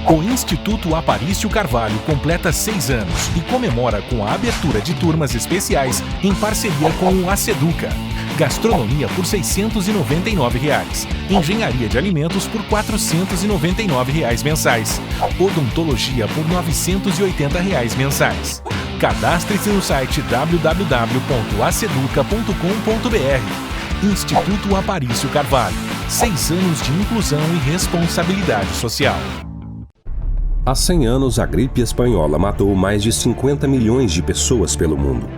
O Instituto Aparício Carvalho completa 6 anos e comemora com a abertura de turmas especiais em parceria com o Aceduca. Gastronomia por R$ 699, engenharia de alimentos por R$ 499 mensais, odontologia por R$ 980 mensais. Cadastre-se no site www.aceduca.com.br. Instituto Aparício Carvalho, 6 anos de inclusão e responsabilidade social. Há 100 anos, a gripe espanhola matou mais de 50 milhões de pessoas pelo mundo.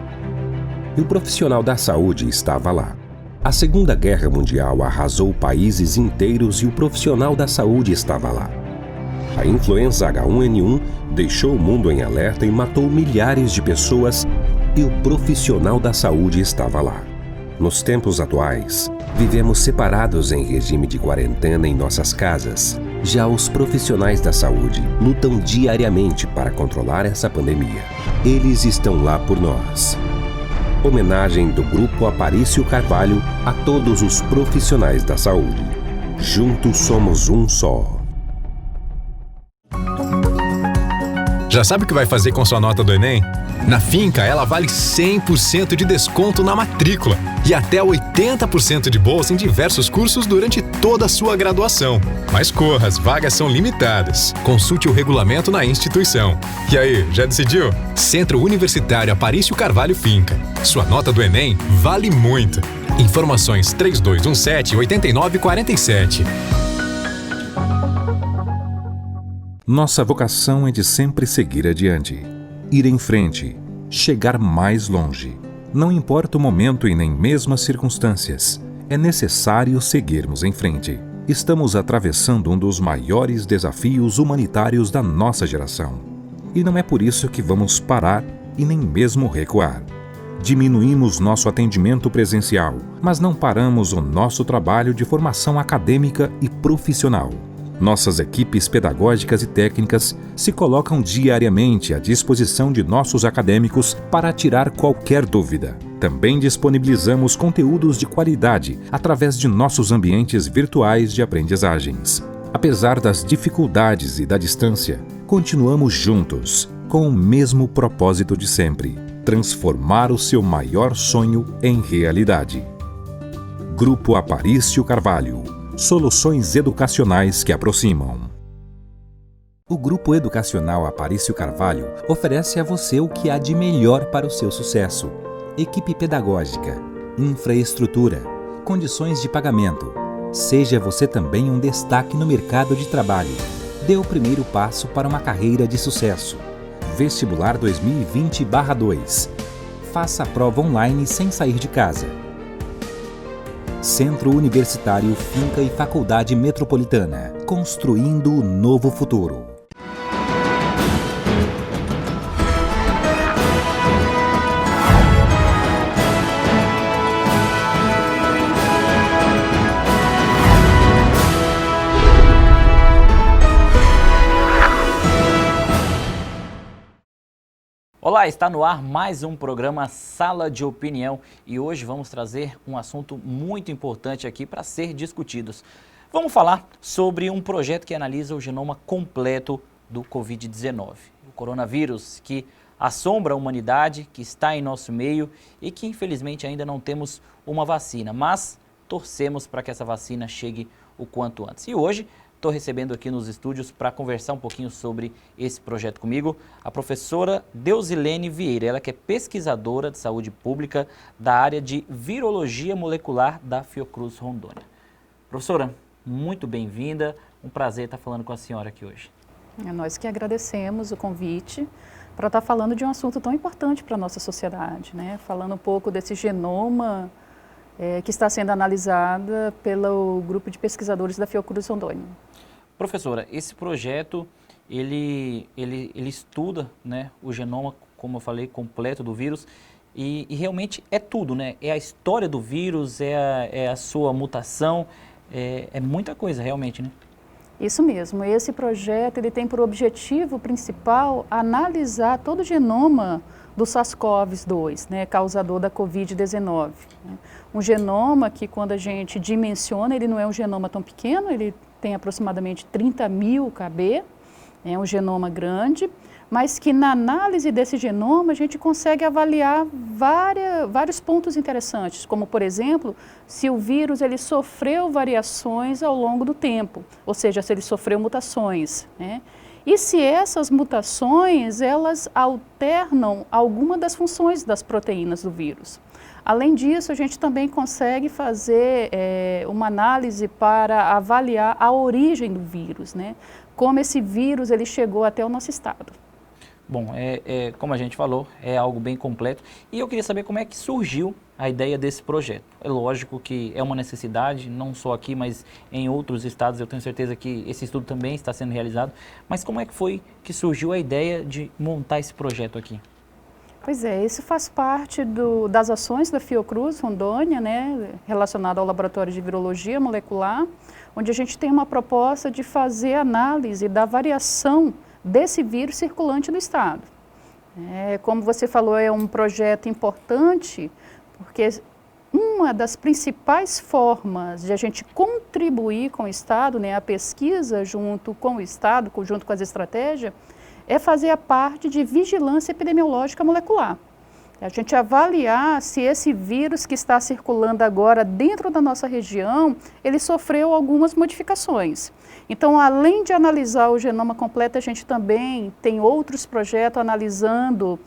E o profissional da saúde estava lá. A Segunda Guerra Mundial arrasou países inteiros e o profissional da saúde estava lá. A influenza H1N1 deixou o mundo em alerta e matou milhares de pessoas e o profissional da saúde estava lá. Nos tempos atuais, vivemos separados em regime de quarentena em nossas casas. Já os profissionais da saúde lutam diariamente para controlar essa pandemia. Eles estão lá por nós. Homenagem do Grupo Aparício Carvalho a todos os profissionais da saúde. Juntos somos um só. Já sabe o que vai fazer com sua nota do Enem? Na Finca, ela vale 100% de desconto na matrícula e até 80% de bolsa em diversos cursos durante toda a sua graduação. Mas corra, as vagas são limitadas. Consulte o regulamento na instituição. E aí, já decidiu? Centro Universitário Aparício Carvalho Finca. Sua nota do Enem vale muito. Informações 3217-8947. Nossa vocação é de sempre seguir adiante, ir em frente, chegar mais longe. Não importa o momento e nem mesmo as circunstâncias, é necessário seguirmos em frente. Estamos atravessando um dos maiores desafios humanitários da nossa geração. E não é por isso que vamos parar e nem mesmo recuar. Diminuímos nosso atendimento presencial, mas não paramos o nosso trabalho de formação acadêmica e profissional. Nossas equipes pedagógicas e técnicas se colocam diariamente à disposição de nossos acadêmicos para tirar qualquer dúvida. Também disponibilizamos conteúdos de qualidade através de nossos ambientes virtuais de aprendizagens. Apesar das dificuldades e da distância, continuamos juntos, com o mesmo propósito de sempre: transformar o seu maior sonho em realidade. Grupo Aparício Carvalho. Soluções educacionais que aproximam. O Grupo Educacional Aparício Carvalho oferece a você o que há de melhor para o seu sucesso: equipe pedagógica, infraestrutura, condições de pagamento. Seja você também um destaque no mercado de trabalho. Dê o primeiro passo para uma carreira de sucesso. Vestibular 2020/2. Faça a prova online sem sair de casa. Centro Universitário Finca e Faculdade Metropolitana, construindo o novo futuro. Olá, está no ar mais um programa Sala de Opinião e hoje vamos trazer um assunto muito importante aqui para ser discutido. Vamos falar sobre um projeto que analisa o genoma completo do Covid-19, o coronavírus que assombra a humanidade, que está em nosso meio e que infelizmente ainda não temos uma vacina, mas torcemos para que essa vacina chegue o quanto antes. E hoje estou recebendo aqui nos estúdios para conversar um pouquinho sobre esse projeto comigo a professora Deusilene Vieira, ela que é pesquisadora de saúde pública da área de virologia molecular da Fiocruz Rondônia. Professora, muito bem-vinda, um prazer estar falando com a senhora aqui hoje. É nós que agradecemos o convite para estar falando de um assunto tão importante para a nossa sociedade, né? Falando um pouco desse genoma que está sendo analisada pelo grupo de pesquisadores da Fiocruz Rondônia. Professora, esse projeto, ele estuda, né, o genoma, como eu falei, completo do vírus e realmente é tudo, né? É a história do vírus, é a sua mutação, é muita coisa realmente, né? Isso mesmo. Esse projeto ele tem por objetivo principal analisar todo o genoma do SARS-CoV-2, né, causador da Covid-19. Né? Um genoma que, quando a gente dimensiona, ele não é um genoma tão pequeno, ele tem aproximadamente 30 mil kb, É um genoma grande, mas que na análise desse genoma a gente consegue avaliar vários pontos interessantes, como por exemplo, se o vírus ele sofreu variações ao longo do tempo, ou seja, se ele sofreu mutações, né? E se essas mutações, elas alternam alguma das funções das proteínas do vírus. Além disso, a gente também consegue fazer uma análise para avaliar a origem do vírus, né? Como esse vírus ele chegou até o nosso estado. Bom, como a gente falou, é algo bem completo. E eu queria saber como é que surgiu a ideia desse projeto. É lógico que é uma necessidade, não só aqui, mas em outros estados. Eu tenho certeza que esse estudo também está sendo realizado. Mas como é que foi que surgiu a ideia de montar esse projeto aqui? Pois é, isso faz parte das ações da Fiocruz Rondônia, né, relacionado ao Laboratório de Virologia Molecular, onde a gente tem uma proposta de fazer análise da variação desse vírus circulante no estado. Como você falou, é um projeto importante, porque uma das principais formas de a gente contribuir com o estado, né, a pesquisa junto com o estado, junto com as estratégias, é fazer a parte de vigilância epidemiológica molecular. A gente avaliar se esse vírus que está circulando agora dentro da nossa região, ele sofreu algumas modificações. Então, além de analisar o genoma completo, a gente também tem outros projetos analisando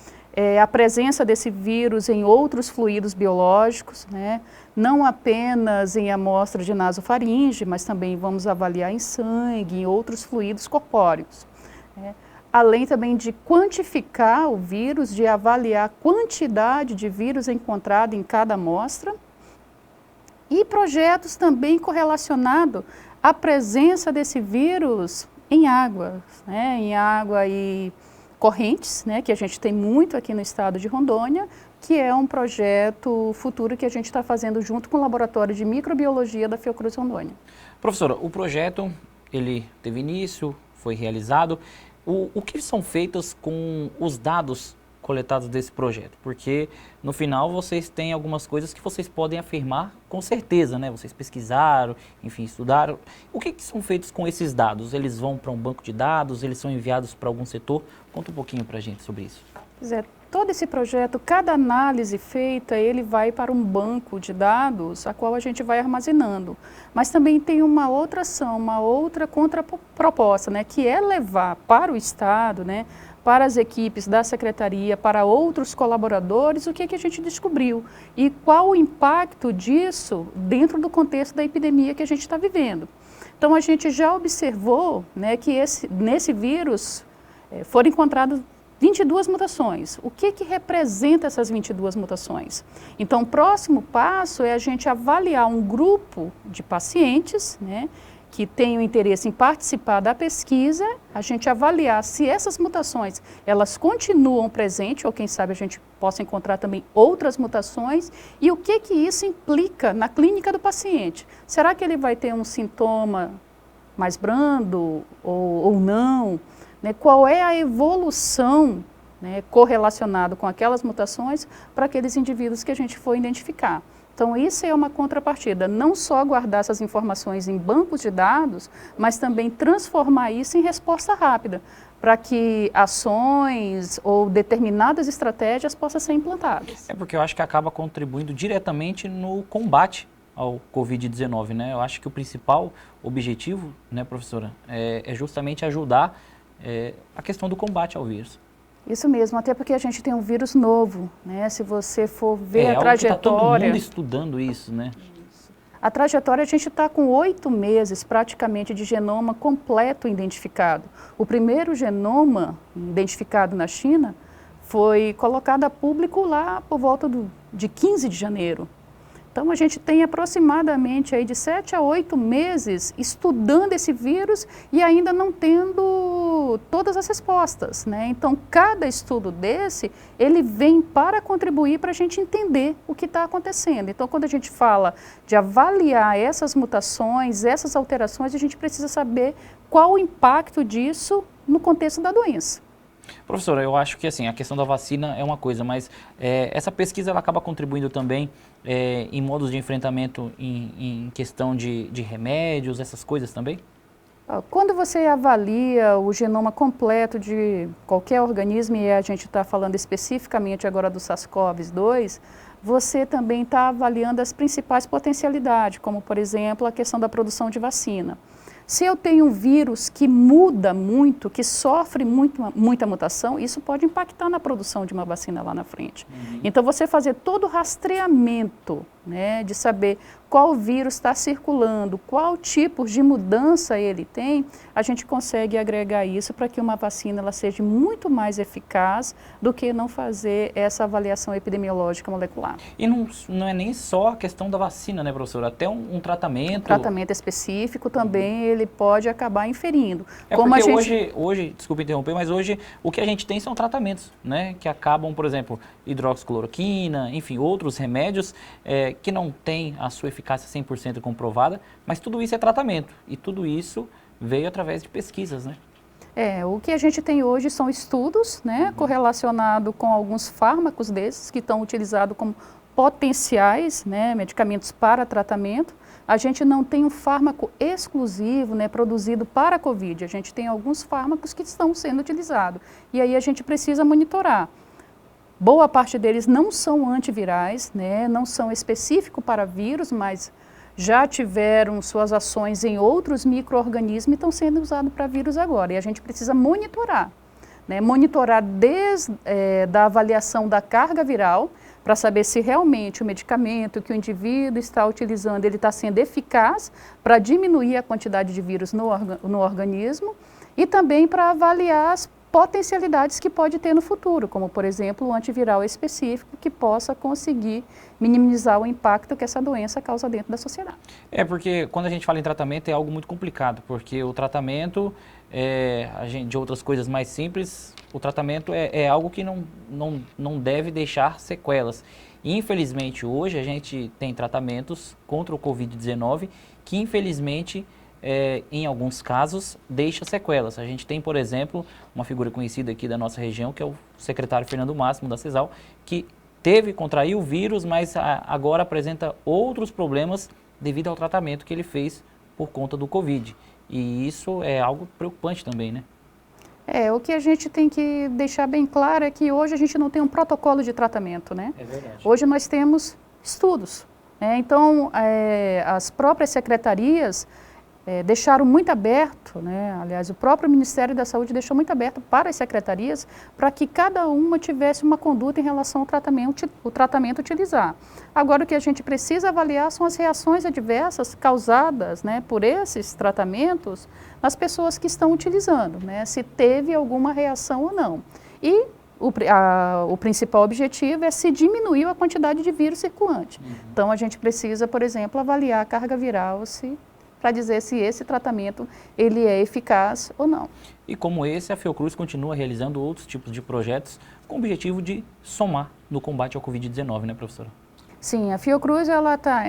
a presença desse vírus em outros fluidos biológicos, né? Não apenas em amostra de nasofaringe, mas também vamos avaliar em sangue, em outros fluidos corpóreos, né? Além também de quantificar o vírus, de avaliar a quantidade de vírus encontrado em cada amostra, e projetos também correlacionados à presença desse vírus em água, né? Em água e correntes, né? Que a gente tem muito aqui no estado de Rondônia, que é um projeto futuro que a gente está fazendo junto com o Laboratório de Microbiologia da Fiocruz Rondônia. Professora, o projeto, ele teve início, foi realizado. O que são feitos com os dados coletados desse projeto? Porque no final vocês têm algumas coisas que vocês podem afirmar com certeza, né? Vocês pesquisaram, enfim, estudaram. O que são feitos com esses dados? Eles vão para um banco de dados? Eles são enviados para algum setor? Conta um pouquinho para a gente sobre isso. Pois é, todo esse projeto, cada análise feita, ele vai para um banco de dados, a qual a gente vai armazenando. Mas também tem uma outra ação, uma outra contraproposta, né, que é levar para o Estado, né, para as equipes da Secretaria, para outros colaboradores, o que a gente descobriu e qual o impacto disso dentro do contexto da epidemia que a gente está vivendo. Então, a gente já observou, né, que nesse vírus foram encontradas 22 mutações. O que representa essas 22 mutações? Então, o próximo passo é a gente avaliar um grupo de pacientes, né, que tenham interesse em participar da pesquisa, a gente avaliar se essas mutações, elas continuam presentes, ou quem sabe a gente possa encontrar também outras mutações, e o que isso implica na clínica do paciente. Será que ele vai ter um sintoma mais brando ou não? Né, qual é a evolução, né, correlacionada com aquelas mutações para aqueles indivíduos que a gente for identificar. Então, isso é uma contrapartida, não só guardar essas informações em bancos de dados, mas também transformar isso em resposta rápida, para que ações ou determinadas estratégias possam ser implantadas. É porque eu acho que acaba contribuindo diretamente no combate ao Covid-19, né? Eu acho que o principal objetivo, né, professora, é justamente ajudar a questão do combate ao vírus. Isso mesmo, até porque a gente tem um vírus novo, né? Se você for ver a trajetória... Tá todo mundo estudando isso, né? A trajetória, a gente está com 8 meses praticamente de genoma completo identificado. O primeiro genoma identificado na China foi colocado a público lá por volta de 15 de janeiro. Então, a gente tem aproximadamente aí de 7 a 8 meses estudando esse vírus e ainda não tendo todas as respostas, né? Então, cada estudo desse, ele vem para contribuir para a gente entender o que está acontecendo. Então, quando a gente fala de avaliar essas mutações, essas alterações, a gente precisa saber qual o impacto disso no contexto da doença. Professora, eu acho que assim, a questão da vacina é uma coisa, mas essa pesquisa ela acaba contribuindo também em modos de enfrentamento em questão de remédios, essas coisas também? Quando você avalia o genoma completo de qualquer organismo, e a gente está falando especificamente agora do SARS-CoV-2, você também está avaliando as principais potencialidades, como, por exemplo, a questão da produção de vacina. Se eu tenho um vírus que muda muito, que sofre muita mutação, isso pode impactar na produção de uma vacina lá na frente. Então, você fazer todo o rastreamento, né, de saber qual vírus está circulando, qual tipo de mudança ele tem, a gente consegue agregar isso para que uma vacina ela seja muito mais eficaz do que não fazer essa avaliação epidemiológica molecular. E não é nem só a questão da vacina, né, professora? Até um tratamento... Tratamento específico também ele pode acabar inferindo. Como porque a gente... hoje, desculpe interromper, mas hoje o que a gente tem são tratamentos, né, que acabam, por exemplo, hidroxicloroquina, enfim, outros remédios que não têm a sua eficácia 100% comprovada, mas tudo isso é tratamento e tudo isso veio através de pesquisas, né? O que a gente tem hoje são estudos, né, correlacionados com alguns fármacos desses que estão utilizados como potenciais, né, medicamentos para tratamento. A gente não tem um fármaco exclusivo, né, produzido para a COVID. A gente tem alguns fármacos que estão sendo utilizados e aí a gente precisa monitorar. Boa parte deles não são antivirais, né, não são específicos para vírus, mas já tiveram suas ações em outros micro-organismos e estão sendo usados para vírus agora. E a gente precisa monitorar, né, monitorar desde da avaliação da carga viral, para saber se realmente o medicamento que o indivíduo está utilizando, ele está sendo eficaz para diminuir a quantidade de vírus no organismo e também para avaliar as potencialidades que pode ter no futuro, como, por exemplo, um antiviral específico que possa conseguir minimizar o impacto que essa doença causa dentro da sociedade. Porque quando a gente fala em tratamento é algo muito complicado, porque o tratamento, de outras coisas mais simples, o tratamento é algo que não deve deixar sequelas. E, infelizmente, hoje a gente tem tratamentos contra o Covid-19 que, infelizmente, em alguns casos, deixa sequelas. A gente tem, por exemplo, uma figura conhecida aqui da nossa região, que é o secretário Fernando Máximo, da CESAL, que contraiu o vírus, mas agora apresenta outros problemas devido ao tratamento que ele fez por conta do Covid. E isso é algo preocupante também, né? O que a gente tem que deixar bem claro é que hoje a gente não tem um protocolo de tratamento, né? É verdade. Hoje nós temos estudos, né? Então, as próprias secretarias deixaram muito aberto, né? Aliás, o próprio Ministério da Saúde deixou muito aberto para as secretarias para que cada uma tivesse uma conduta em relação ao tratamento utilizar. Agora, o que a gente precisa avaliar são as reações adversas causadas, né, por esses tratamentos nas pessoas que estão utilizando, né? Se teve alguma reação ou não. E o principal objetivo é se diminuir a quantidade de vírus circulante. Então, a gente precisa, por exemplo, avaliar a carga viral para dizer se esse tratamento ele é eficaz ou não. E como esse, a Fiocruz continua realizando outros tipos de projetos com o objetivo de somar no combate ao Covid-19, né, professora? Sim, a Fiocruz, ela está,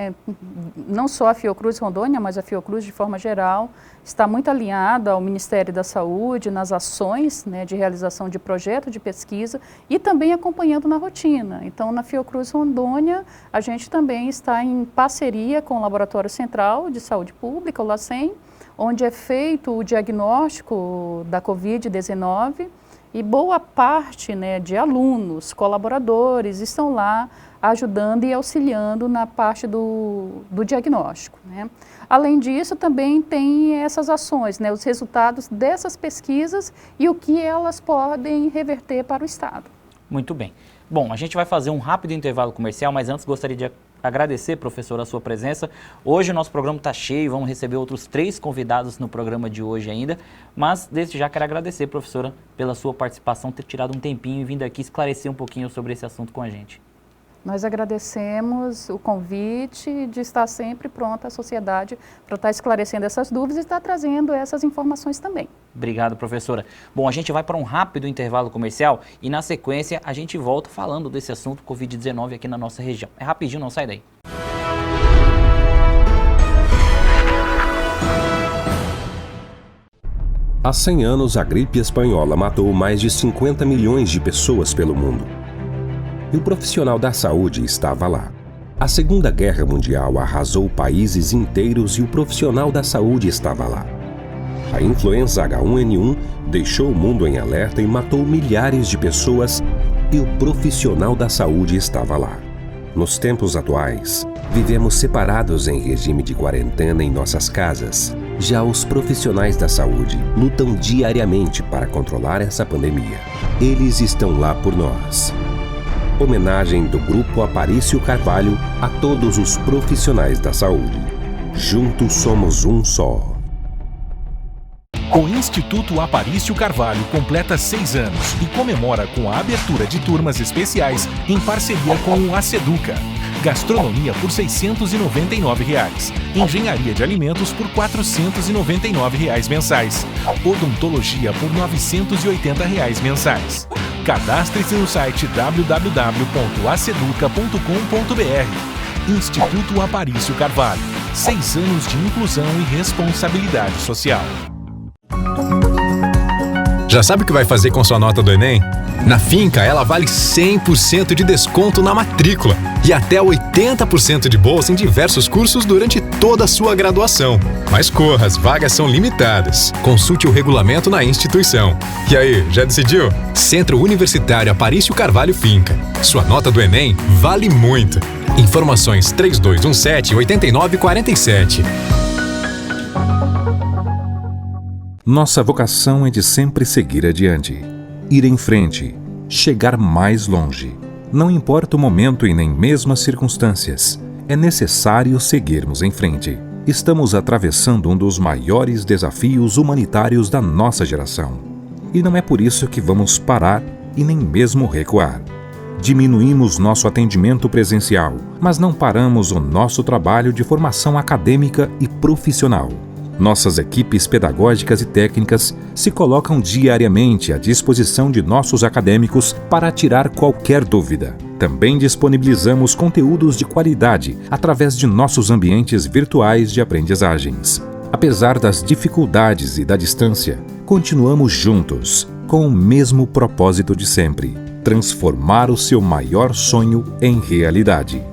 não só a Fiocruz Rondônia, mas a Fiocruz de forma geral, está muito alinhada ao Ministério da Saúde nas ações, né, de realização de projeto de pesquisa e também acompanhando na rotina. Então, na Fiocruz Rondônia, a gente também está em parceria com o Laboratório Central de Saúde Pública, o LACEN, onde é feito o diagnóstico da Covid-19 e boa parte, né, de alunos, colaboradores estão lá ajudando e auxiliando na parte do diagnóstico, né? Além disso, também tem essas ações, né, os resultados dessas pesquisas e o que elas podem reverter para o Estado. Muito bem. Bom, a gente vai fazer um rápido intervalo comercial, mas antes gostaria de agradecer, professora, a sua presença. Hoje o nosso programa está cheio, vamos receber outros 3 convidados no programa de hoje ainda, mas desde já quero agradecer, professora, pela sua participação, ter tirado um tempinho e vindo aqui esclarecer um pouquinho sobre esse assunto com a gente. Nós agradecemos o convite de estar sempre pronta à sociedade para estar esclarecendo essas dúvidas e estar trazendo essas informações também. Obrigado, professora. Bom, a gente vai para um rápido intervalo comercial e na sequência a gente volta falando desse assunto Covid-19 aqui na nossa região. É rapidinho, não sai daí. Há 100 anos, a gripe espanhola matou mais de 50 milhões de pessoas pelo mundo. E o profissional da saúde estava lá. A Segunda Guerra Mundial arrasou países inteiros e o profissional da saúde estava lá. A influenza H1N1 deixou o mundo em alerta e matou milhares de pessoas, e o profissional da saúde estava lá. Nos tempos atuais, vivemos separados em regime de quarentena em nossas casas. Já os profissionais da saúde lutam diariamente para controlar essa pandemia. Eles estão lá por nós. Homenagem do Grupo Aparício Carvalho a todos os profissionais da saúde. Juntos somos um só. O Instituto Aparício Carvalho completa 6 anos e comemora com a abertura de turmas especiais em parceria com o Aceduca. Gastronomia por R$ 699, engenharia de alimentos por R$ 499 mensais, odontologia por R$ 980 mensais. Cadastre-se no site www.aceduca.com.br. Instituto Aparício Carvalho, 6 anos de inclusão e responsabilidade social. Já sabe o que vai fazer com sua nota do Enem? Na Finca, ela vale 100% de desconto na matrícula e até 80% de bolsa em diversos cursos durante toda a sua graduação. Mas corra, as vagas são limitadas. Consulte o regulamento na instituição. E aí, já decidiu? Centro Universitário Aparício Carvalho Finca. Sua nota do Enem vale muito. Informações 3217-8947. Nossa vocação é de sempre seguir adiante, ir em frente, chegar mais longe. Não importa o momento e nem mesmo as circunstâncias, é necessário seguirmos em frente. Estamos atravessando um dos maiores desafios humanitários da nossa geração. E não é por isso que vamos parar e nem mesmo recuar. Diminuímos nosso atendimento presencial, mas não paramos o nosso trabalho de formação acadêmica e profissional. Nossas equipes pedagógicas e técnicas se colocam diariamente à disposição de nossos acadêmicos para tirar qualquer dúvida. Também disponibilizamos conteúdos de qualidade através de nossos ambientes virtuais de aprendizagens. Apesar das dificuldades e da distância, continuamos juntos, com o mesmo propósito de sempre: transformar o seu maior sonho em realidade.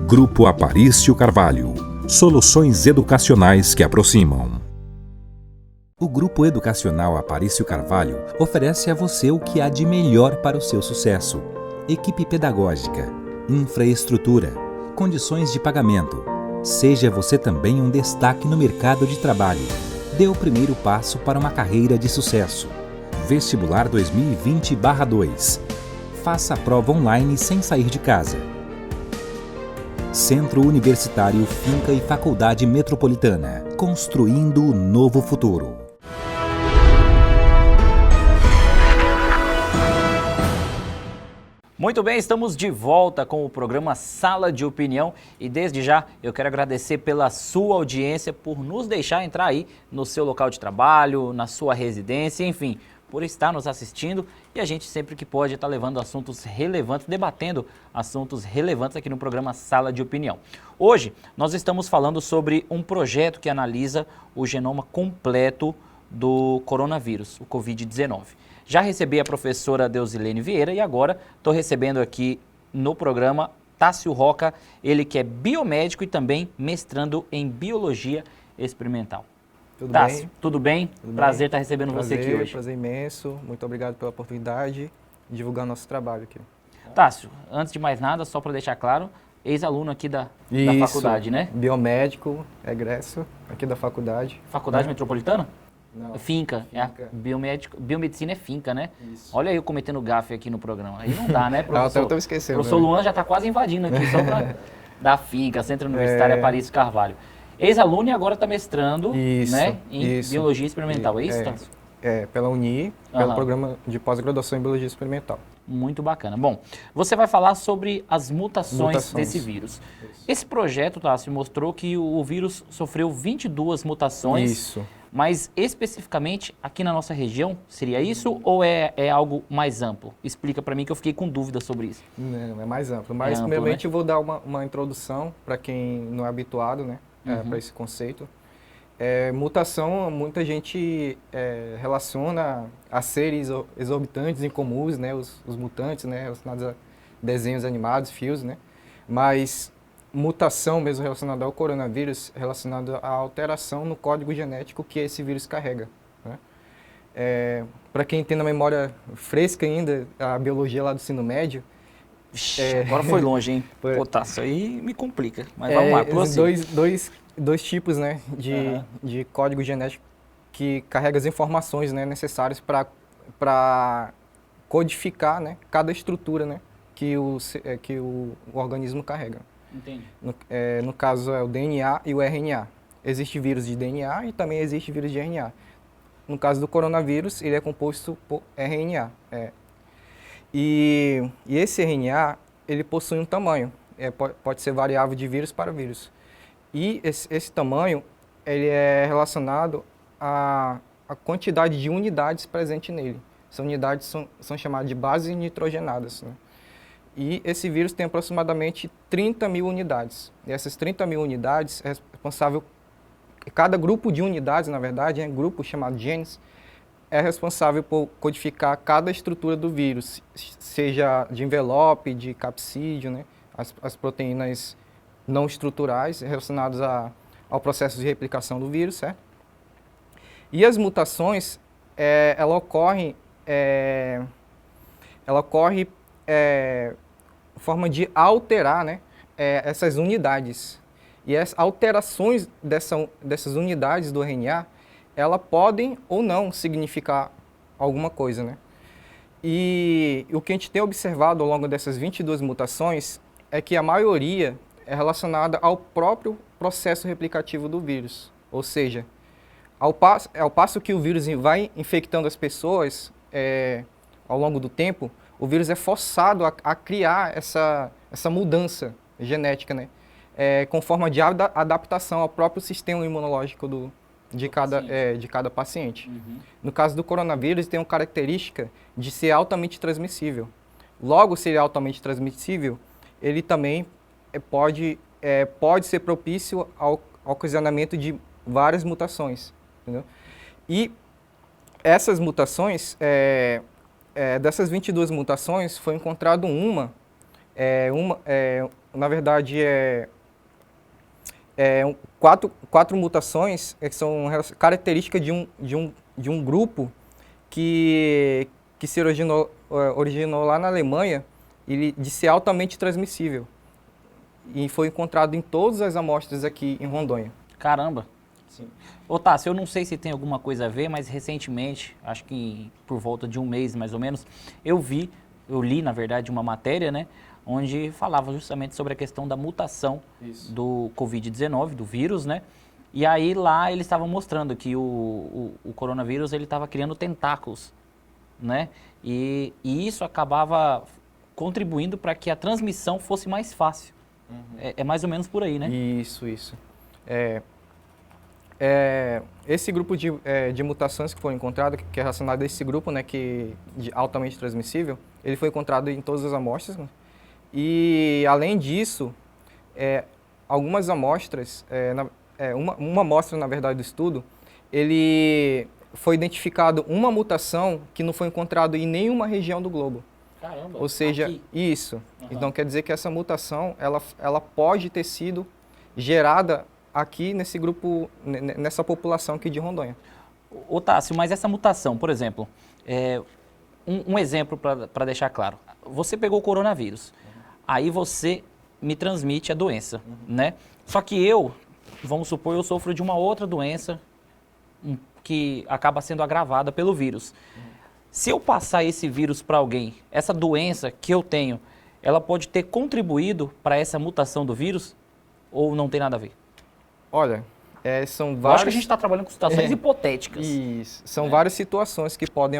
Grupo Aparício Carvalho. Soluções educacionais que aproximam. O Grupo Educacional Aparício Carvalho oferece a você o que há de melhor para o seu sucesso: equipe pedagógica, infraestrutura, condições de pagamento. Seja você também um destaque no mercado de trabalho. Dê o primeiro passo para uma carreira de sucesso. Vestibular 2020/2. Faça a prova online sem sair de casa. Centro Universitário Finca e Faculdade Metropolitana, construindo o novo futuro. Muito bem, estamos de volta com o programa Sala de Opinião e desde já eu quero agradecer pela sua audiência, por nos deixar entrar aí no seu local de trabalho, na sua residência, enfim, por estar nos assistindo, e a gente sempre que pode está levando assuntos relevantes, debatendo assuntos relevantes aqui no programa Sala de Opinião. Hoje nós estamos falando sobre um projeto que analisa o genoma completo do coronavírus, o Covid-19. Já recebi a professora Deusilene Vieira e agora estou recebendo aqui no programa Tássio Roca, ele que é biomédico e também mestrando em Biologia Experimental. Tudo Tássio, bem? tudo bem? Tudo Prazer bem. estar recebendo você aqui hoje. Prazer imenso, muito obrigado pela oportunidade de divulgar nosso trabalho aqui. Tássio, antes de mais nada, só para deixar claro, ex-aluno aqui da faculdade, né? Biomédico, egresso aqui da faculdade. Faculdade Metropolitana? Não. Finca. É biomedicina é Finca, né? Isso. Olha eu cometendo gafe aqui no programa. Aí não dá, né, professor? Eu tô esquecendo. O professor Luan já está quase invadindo aqui, só para da Finca, Centro Universitário Aparício Carvalho. Ex-aluno e agora está mestrando, Isso, né, em isso. Biologia Experimental, é isso, Tássio? Pela Uni, pelo programa de pós-graduação em Biologia Experimental. Muito bacana. Bom, você vai falar sobre as mutações desse vírus. Isso. Esse projeto, Tássio, mostrou que o vírus sofreu 22 mutações. Isso. Mas especificamente aqui na nossa região, seria isso ou é algo mais amplo? Explica para mim que eu fiquei com dúvida sobre isso. Não, é mais amplo. Mas amplo, primeiramente né? eu vou dar uma introdução para quem não é habituado, né, para esse conceito. Mutação, muita gente relaciona a seres exorbitantes, incomuns, né, os mutantes, né, relacionados a desenhos animados, fios, né, mas mutação mesmo relacionada ao coronavírus, relacionada à alteração no código genético que esse vírus carrega, né? Para quem tem na memória fresca ainda a biologia lá do ensino médio... Agora foi longe, hein? Pô, tá, isso aí me complica. Mas vamos lá, dois tipos, né, de código genético que carrega as informações, né, necessárias para codificar, né, cada estrutura, né, que o organismo carrega. Entendi. No caso é o DNA e o RNA. Existe vírus de DNA e também existe vírus de RNA. No caso do coronavírus, ele é composto por RNA. E esse RNA, ele possui um tamanho. Pode ser variável de vírus para vírus. E esse tamanho, ele é relacionado à quantidade de unidades presentes nele. Essas unidades são chamadas de bases nitrogenadas, né? E esse vírus tem aproximadamente 30 mil unidades. E essas 30 mil unidades é responsável... Cada grupo de unidades, na verdade, grupo chamado genes, é responsável por codificar cada estrutura do vírus, seja de envelope, de capsídeo, né? As proteínas não estruturais relacionadas ao processo de replicação do vírus, certo? E as mutações, ela ocorre forma de alterar, né, essas unidades. E as alterações dessas unidades do RNA, elas podem ou não significar alguma coisa, né? E o que a gente tem observado ao longo dessas 22 mutações é que a maioria é relacionada ao próprio processo replicativo do vírus. Ou seja, ao passo que o vírus vai infectando as pessoas ao longo do tempo, o vírus é forçado a criar essa mudança genética, né? Com forma de adaptação ao próprio sistema imunológico de cada paciente. Uhum. No caso do coronavírus, tem uma característica de ser altamente transmissível. Logo, se ele é altamente transmissível, ele também pode ser propício ao ocasionamento de várias mutações, entendeu? E essas mutações, dessas 22 mutações, foi encontrado na verdade, quatro mutações que são características de um grupo que se originou lá na Alemanha, de ser altamente transmissível. E foi encontrado em todas as amostras aqui em Rondônia. Caramba! Sim. Ô, Tássio, eu não sei se tem alguma coisa a ver, mas recentemente, acho que por volta de um mês mais ou menos, eu li, na verdade, uma matéria, né, onde falava justamente sobre a questão da mutação do Covid-19, do vírus, né? E aí lá eles estavam mostrando que o coronavírus ele estava criando tentáculos, né? E isso acabava contribuindo para que a transmissão fosse mais fácil. Uhum. É mais ou menos por aí, né? Isso. Esse grupo de mutações que foi encontrado, que é relacionado a esse grupo, né, de altamente transmissível, ele foi encontrado em todas as amostras, né? E, além disso, algumas amostras, uma amostra, na verdade, do estudo, ele foi identificado uma mutação que não foi encontrada em nenhuma região do globo. Caramba, ou seja, aqui. Isso. Uhum. Então, quer dizer que essa mutação, ela pode ter sido gerada aqui nesse grupo, nessa população aqui de Rondônia. Ô, Tássio, mas essa mutação, por exemplo, um exemplo para deixar claro. Você pegou o coronavírus, aí você me transmite a doença, né? Só que vamos supor, eu sofro de uma outra doença que acaba sendo agravada pelo vírus. Se eu passar esse vírus para alguém, essa doença que eu tenho, ela pode ter contribuído para essa mutação do vírus ou não tem nada a ver? Olha, são várias... Eu acho que a gente está trabalhando com situações hipotéticas. Isso. São várias situações que podem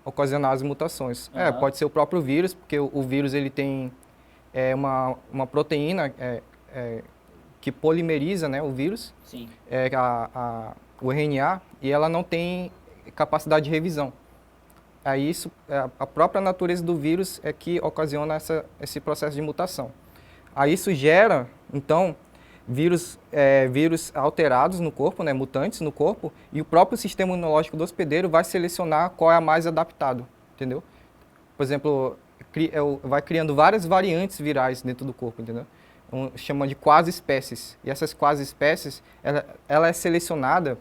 ocasionar as mutações. Uhum. Pode ser o próprio vírus, porque o vírus ele tem uma proteína que polimeriza, né, o vírus, Sim. O RNA, e ela não tem capacidade de revisão. Aí a própria natureza do vírus é que ocasiona esse processo de mutação. Aí isso gera, então, vírus alterados no corpo, né, mutantes no corpo, e o próprio sistema imunológico do hospedeiro vai selecionar qual é a mais adaptado, entendeu? Por exemplo, vai criando várias variantes virais dentro do corpo, entendeu? chama de quase espécies. E essas quase espécies, ela é selecionada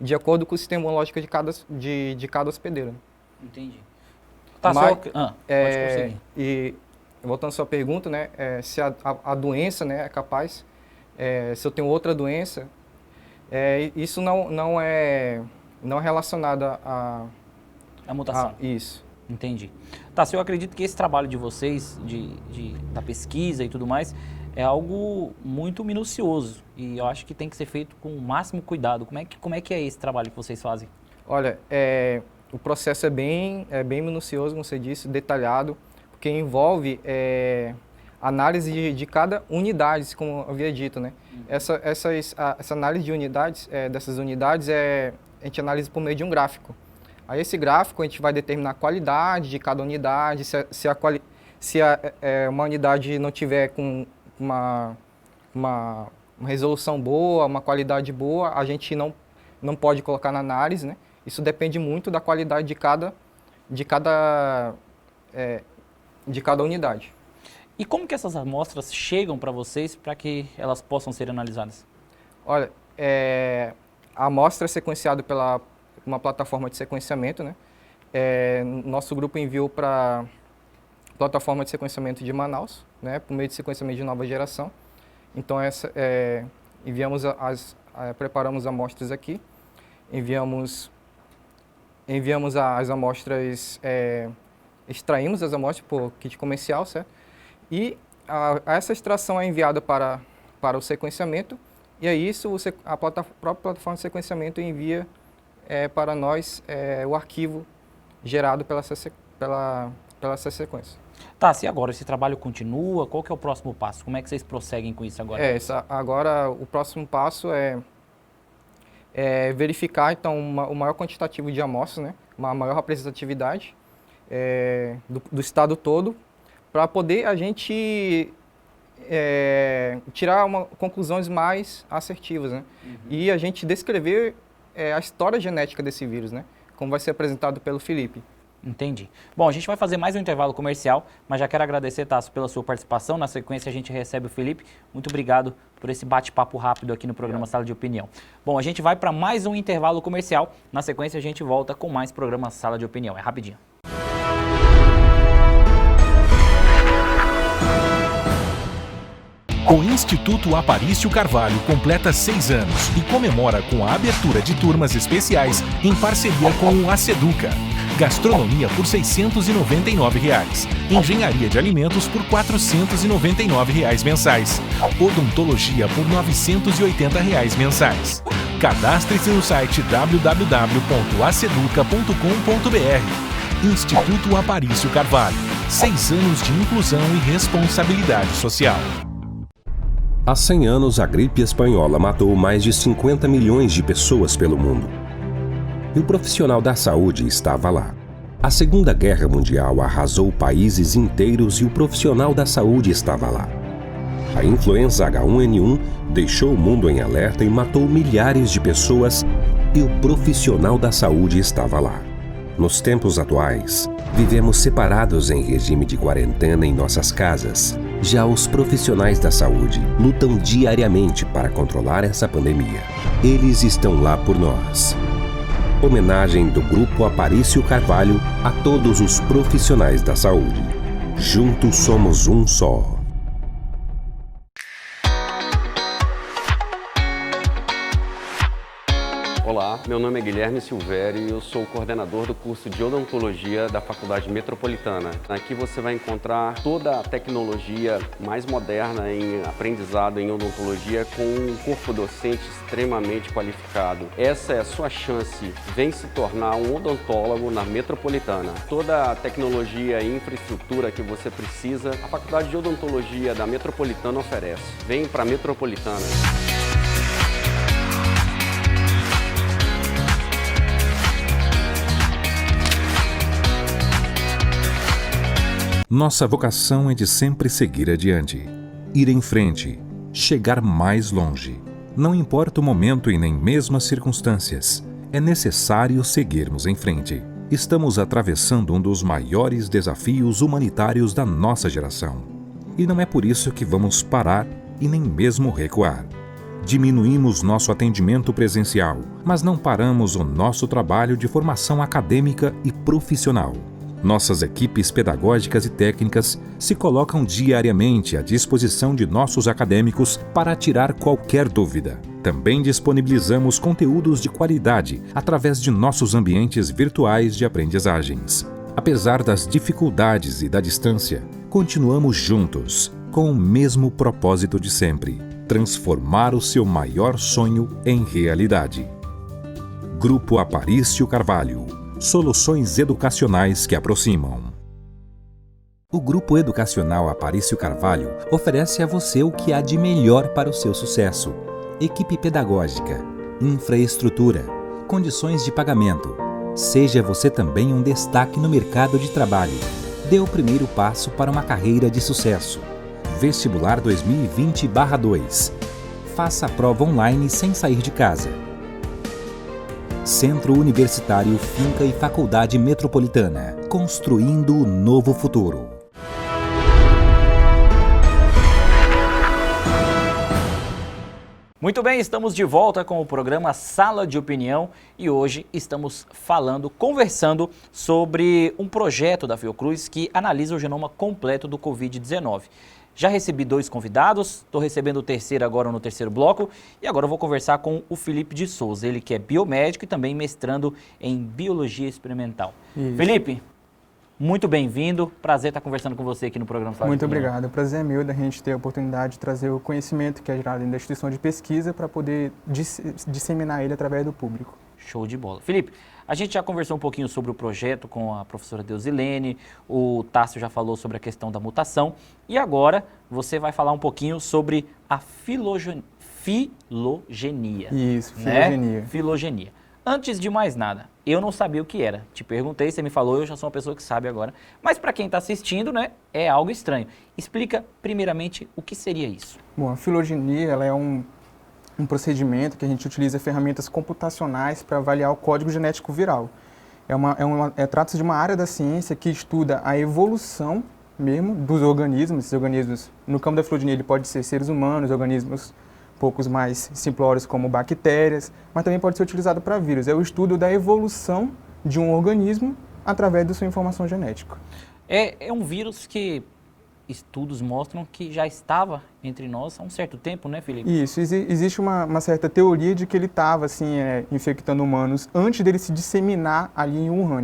de acordo com o sistema imunológico de cada hospedeiro. Entendi. Tá, pode prosseguir. E voltando à sua pergunta, né, se a doença, né, é capaz, se eu tenho outra doença, isso não é relacionado a mutação. Isso. Entendi. Tá, eu acredito que esse trabalho de vocês, da pesquisa e tudo mais, é algo muito minucioso e eu acho que tem que ser feito com o máximo cuidado. Como é que é esse trabalho que vocês fazem? Olha, o processo é bem minucioso, como você disse, detalhado, porque envolve análise de cada unidade, como eu havia dito, né? Essa análise de unidades, dessas unidades, a gente analisa por meio de um gráfico. Aí esse gráfico a gente vai determinar a qualidade de cada unidade, se uma unidade não tiver com uma resolução boa, uma qualidade boa, a gente não pode colocar na análise, né? Isso depende muito da qualidade de cada unidade. E como que essas amostras chegam para vocês para que elas possam ser analisadas? Olha, a amostra é sequenciada pela uma plataforma de sequenciamento, né? Nosso grupo enviou para a plataforma de sequenciamento de Manaus, né? Por meio de sequenciamento de nova geração. Então, preparamos amostras aqui, enviamos as amostras, extraímos as amostras por kit comercial, certo? E essa extração é enviada para o sequenciamento, e aí a própria plataforma de sequenciamento envia para nós o arquivo gerado pela essa sequência. Tá, se agora esse trabalho continua, qual que é o próximo passo? Como é que vocês prosseguem com isso agora? Agora o próximo passo é verificar então o maior quantitativo de amostras, né? Uma maior representatividade do estado todo, para poder a gente tirar conclusões mais assertivas, né? E a gente descrever a história genética desse vírus, né? Como vai ser apresentado pelo Felipe. Entendi. Bom, a gente vai fazer mais um intervalo comercial, mas já quero agradecer, Tasso, pela sua participação. Na sequência, a gente recebe o Felipe. Muito obrigado por esse bate-papo rápido aqui no programa Sala de Opinião. Bom, a gente vai para mais um intervalo comercial. Na sequência, a gente volta com mais programa Sala de Opinião. É rapidinho. O Instituto Aparício Carvalho completa 6 anos e comemora com a abertura de turmas especiais em parceria com o Aceduca. Gastronomia por R$ 699, engenharia de alimentos por R$ 499 mensais, odontologia por R$ 980 mensais. Cadastre-se no site www.aceduca.com.br. Instituto Aparício Carvalho, 6 anos de inclusão e responsabilidade social. Há 100 anos, a gripe espanhola matou mais de 50 milhões de pessoas pelo mundo. E o profissional da saúde estava lá. A Segunda Guerra Mundial arrasou países inteiros e o profissional da saúde estava lá. A influenza H1N1 deixou o mundo em alerta e matou milhares de pessoas e o profissional da saúde estava lá. Nos tempos atuais, vivemos separados em regime de quarentena em nossas casas. Já os profissionais da saúde lutam diariamente para controlar essa pandemia. Eles estão lá por nós. Homenagem do Grupo Aparício Carvalho a todos os profissionais da saúde. Juntos somos um só. Olá, meu nome é Guilherme Silvério e eu sou o coordenador do curso de Odontologia da Faculdade Metropolitana. Aqui você vai encontrar toda a tecnologia mais moderna em aprendizado em odontologia com um corpo docente extremamente qualificado. Essa é a sua chance. Vem se tornar um odontólogo na Metropolitana. Toda a tecnologia e infraestrutura que você precisa, a Faculdade de Odontologia da Metropolitana oferece. Vem para a Metropolitana. Nossa vocação é de sempre seguir adiante, ir em frente, chegar mais longe. Não importa o momento e nem mesmo as circunstâncias, é necessário seguirmos em frente. Estamos atravessando um dos maiores desafios humanitários da nossa geração. E não é por isso que vamos parar e nem mesmo recuar. Diminuímos nosso atendimento presencial, mas não paramos o nosso trabalho de formação acadêmica e profissional. Nossas equipes pedagógicas e técnicas se colocam diariamente à disposição de nossos acadêmicos para tirar qualquer dúvida. Também disponibilizamos conteúdos de qualidade através de nossos ambientes virtuais de aprendizagens. Apesar das dificuldades e da distância, continuamos juntos, com o mesmo propósito de sempre: transformar o seu maior sonho em realidade. Grupo Aparício Carvalho. Soluções educacionais que aproximam. O Grupo Educacional Aparício Carvalho oferece a você o que há de melhor para o seu sucesso: equipe pedagógica, infraestrutura, condições de pagamento. Seja você também um destaque no mercado de trabalho. Dê o primeiro passo para uma carreira de sucesso. Vestibular 2020/2. Faça a prova online sem sair de casa. Centro Universitário Finca e Faculdade Metropolitana. Construindo o novo futuro. Muito bem, estamos de volta com o programa Sala de Opinião e hoje estamos conversando sobre um projeto da Fiocruz que analisa o genoma completo do Covid-19. Já recebi 2 convidados, estou recebendo o terceiro agora no terceiro bloco e agora eu vou conversar com o Felipe de Souza, ele que é biomédico e também mestrando em Biologia Experimental. Isso. Felipe, muito bem-vindo, prazer estar conversando com você aqui no programa Sala de Muito Opinião. obrigado, o prazer é meu da gente ter a oportunidade de trazer o conhecimento que é gerado dentro da instituição de pesquisa para poder disseminar ele através do público. Show de bola. Felipe, a gente já conversou um pouquinho sobre o projeto com a professora Deusilene, o Tássio já falou sobre a questão da mutação e agora você vai falar um pouquinho sobre a filogenia. Isso, filogenia. Né? Filogenia. Antes de mais nada, eu não sabia o que era. Te perguntei, você me falou, eu já sou uma pessoa que sabe agora. Mas para quem está assistindo, né, é algo estranho. Explica primeiramente o que seria isso. Bom, a filogenia ela é um procedimento que a gente utiliza ferramentas computacionais para avaliar o código genético viral. Trata-se de uma área da ciência que estuda a evolução mesmo dos organismos. Esses organismos, no campo da filogenia, ele pode ser seres humanos, organismos poucos mais simplórios como bactérias, mas também pode ser utilizado para vírus. É o estudo da evolução de um organismo através da sua informação genética. É um vírus que estudos mostram que já estava entre nós há um certo tempo, né, Felipe? Isso, existe uma certa teoria de que ele estava assim, infectando humanos antes dele se disseminar ali em Wuhan.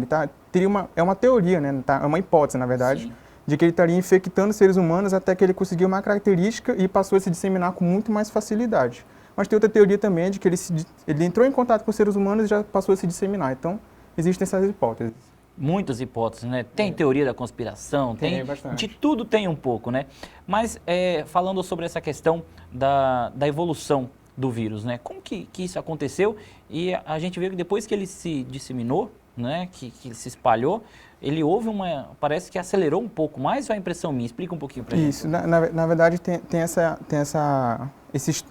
É uma teoria, né? É uma hipótese, na verdade, sim, de que ele estaria infectando seres humanos até que ele conseguiu uma característica e passou a se disseminar com muito mais facilidade. Mas tem outra teoria também de que ele entrou em contato com seres humanos e já passou a se disseminar. Então, existem essas hipóteses. Muitas hipóteses, né? Tem teoria da conspiração, tem bastante. De tudo tem um pouco, né? Mas falando sobre essa questão da evolução do vírus, né? Como que isso aconteceu? E a gente viu que depois que ele se disseminou, né? Que se espalhou, ele parece que acelerou um pouco mais, ou é a impressão minha? Explica um pouquinho para gente. Isso, na verdade esses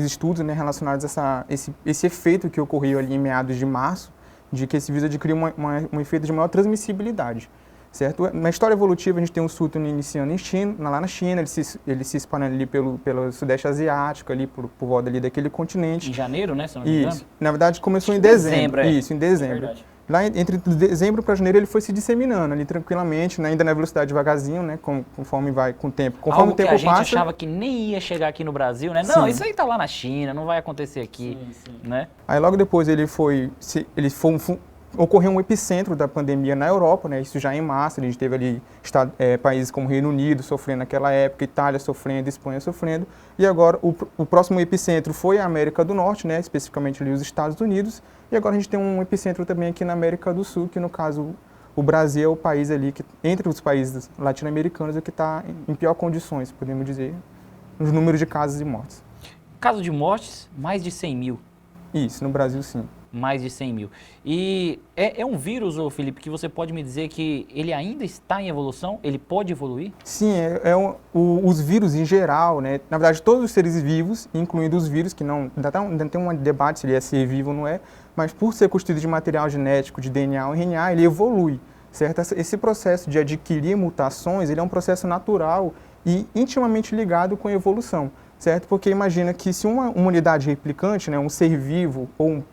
estudos, né, relacionados a esse efeito que ocorreu ali em meados de março, de que esse vírus adquiriu um efeito de maior transmissibilidade, certo? Na história evolutiva, a gente tem um surto iniciando lá na China, ele se espalhando ali pelo Sudeste Asiático, ali por volta ali daquele continente. Em janeiro, né? Se não me engano. Isso. Na verdade, começou em dezembro. Isso, em dezembro. É lá entre dezembro para janeiro ele foi se disseminando ali tranquilamente, né, ainda na velocidade devagarzinho, né, conforme vai com o tempo. Conforme o tempo que a gente passa, achava que nem ia chegar aqui no Brasil, né? Sim. Não, isso aí tá lá na China, não vai acontecer aqui, né? Aí logo depois ocorreu um epicentro da pandemia na Europa, né? Isso já em março, a gente teve ali países como Reino Unido sofrendo naquela época, Itália sofrendo, Espanha sofrendo, e agora o próximo epicentro foi a América do Norte, né? Especificamente ali os Estados Unidos, e agora a gente tem um epicentro também aqui na América do Sul, que no caso o Brasil é o país ali, que entre os países latino-americanos, é que está em pior condições, podemos dizer, nos números de casos e mortes. Caso de mortes, mais de 100 mil. Isso, no Brasil sim. Mais de 100 mil. E é um vírus, ô Felipe, que você pode me dizer que ele ainda está em evolução? Ele pode evoluir? Sim, os vírus em geral, né? Na verdade, todos os seres vivos, incluindo os vírus, que ainda tem um debate se ele é ser vivo ou não é, mas por ser constituído de material genético, de DNA ou RNA, ele evolui, certo? Esse processo de adquirir mutações, ele é um processo natural e intimamente ligado com a evolução, certo? Porque imagina que se uma unidade replicante, né, um ser vivo ou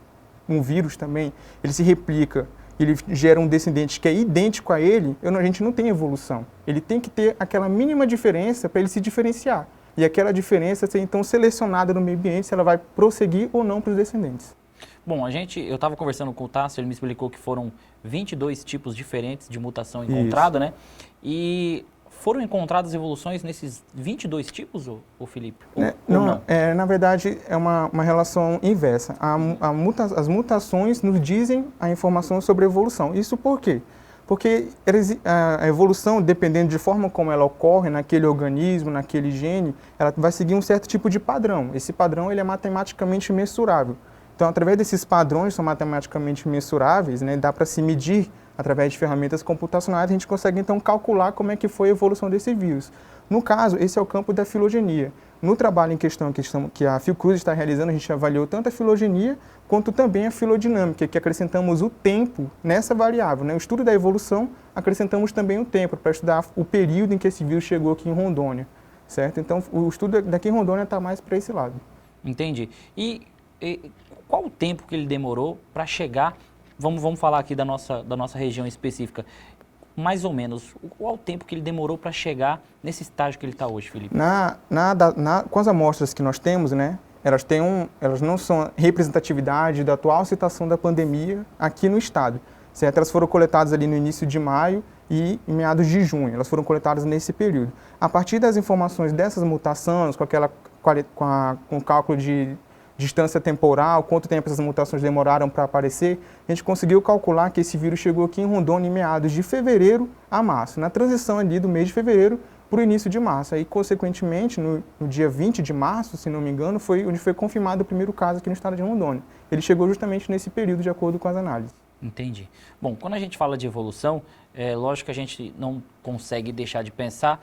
um vírus também, ele se replica, ele gera um descendente que é idêntico a ele, a gente não tem evolução. Ele tem que ter aquela mínima diferença para ele se diferenciar. E aquela diferença ser então selecionada no meio ambiente, se ela vai prosseguir ou não para os descendentes. Bom, eu estava conversando com o Tássio, ele me explicou que foram 22 tipos diferentes de mutação encontrada, né? E foram encontradas evoluções nesses 22 tipos, ô Felipe? Não? Na verdade, é uma relação inversa. As mutações nos dizem a informação sobre a evolução. Isso por quê? Porque a evolução, dependendo de forma como ela ocorre naquele organismo, naquele gene, ela vai seguir um certo tipo de padrão. Esse padrão ele é matematicamente mensurável. Então, através desses padrões que são matematicamente mensuráveis, né, dá para se medir através de ferramentas computacionais, a gente consegue então calcular como é que foi a evolução desse vírus. No caso, esse é o campo da filogenia. No trabalho em questão que a Fiocruz está realizando, a gente avaliou tanto a filogenia quanto também a filodinâmica, que acrescentamos o tempo nessa variável, né? O estudo da evolução, acrescentamos também o tempo para estudar o período em que esse vírus chegou aqui em Rondônia, certo? Então, o estudo daqui em Rondônia está mais para esse lado. Entendi. E qual o tempo que ele demorou para chegar, vamos falar aqui da nossa região específica, mais ou menos, qual o tempo que ele demorou para chegar nesse estágio que ele está hoje, Felipe? Com as amostras que nós temos, né, elas não são representatividade da atual situação da pandemia aqui no estado, certo? Elas foram coletadas ali no início de maio e em meados de junho, elas foram coletadas nesse período. A partir das informações dessas mutações, com o cálculo de distância temporal, quanto tempo essas mutações demoraram para aparecer, a gente conseguiu calcular que esse vírus chegou aqui em Rondônia em meados de fevereiro a março, na transição ali do mês de fevereiro para o início de março. Aí, consequentemente, no dia 20 de março, se não me engano, foi onde foi confirmado o primeiro caso aqui no estado de Rondônia. Ele chegou justamente nesse período, de acordo com as análises. Entendi. Bom, quando a gente fala de evolução, lógico que a gente não consegue deixar de pensar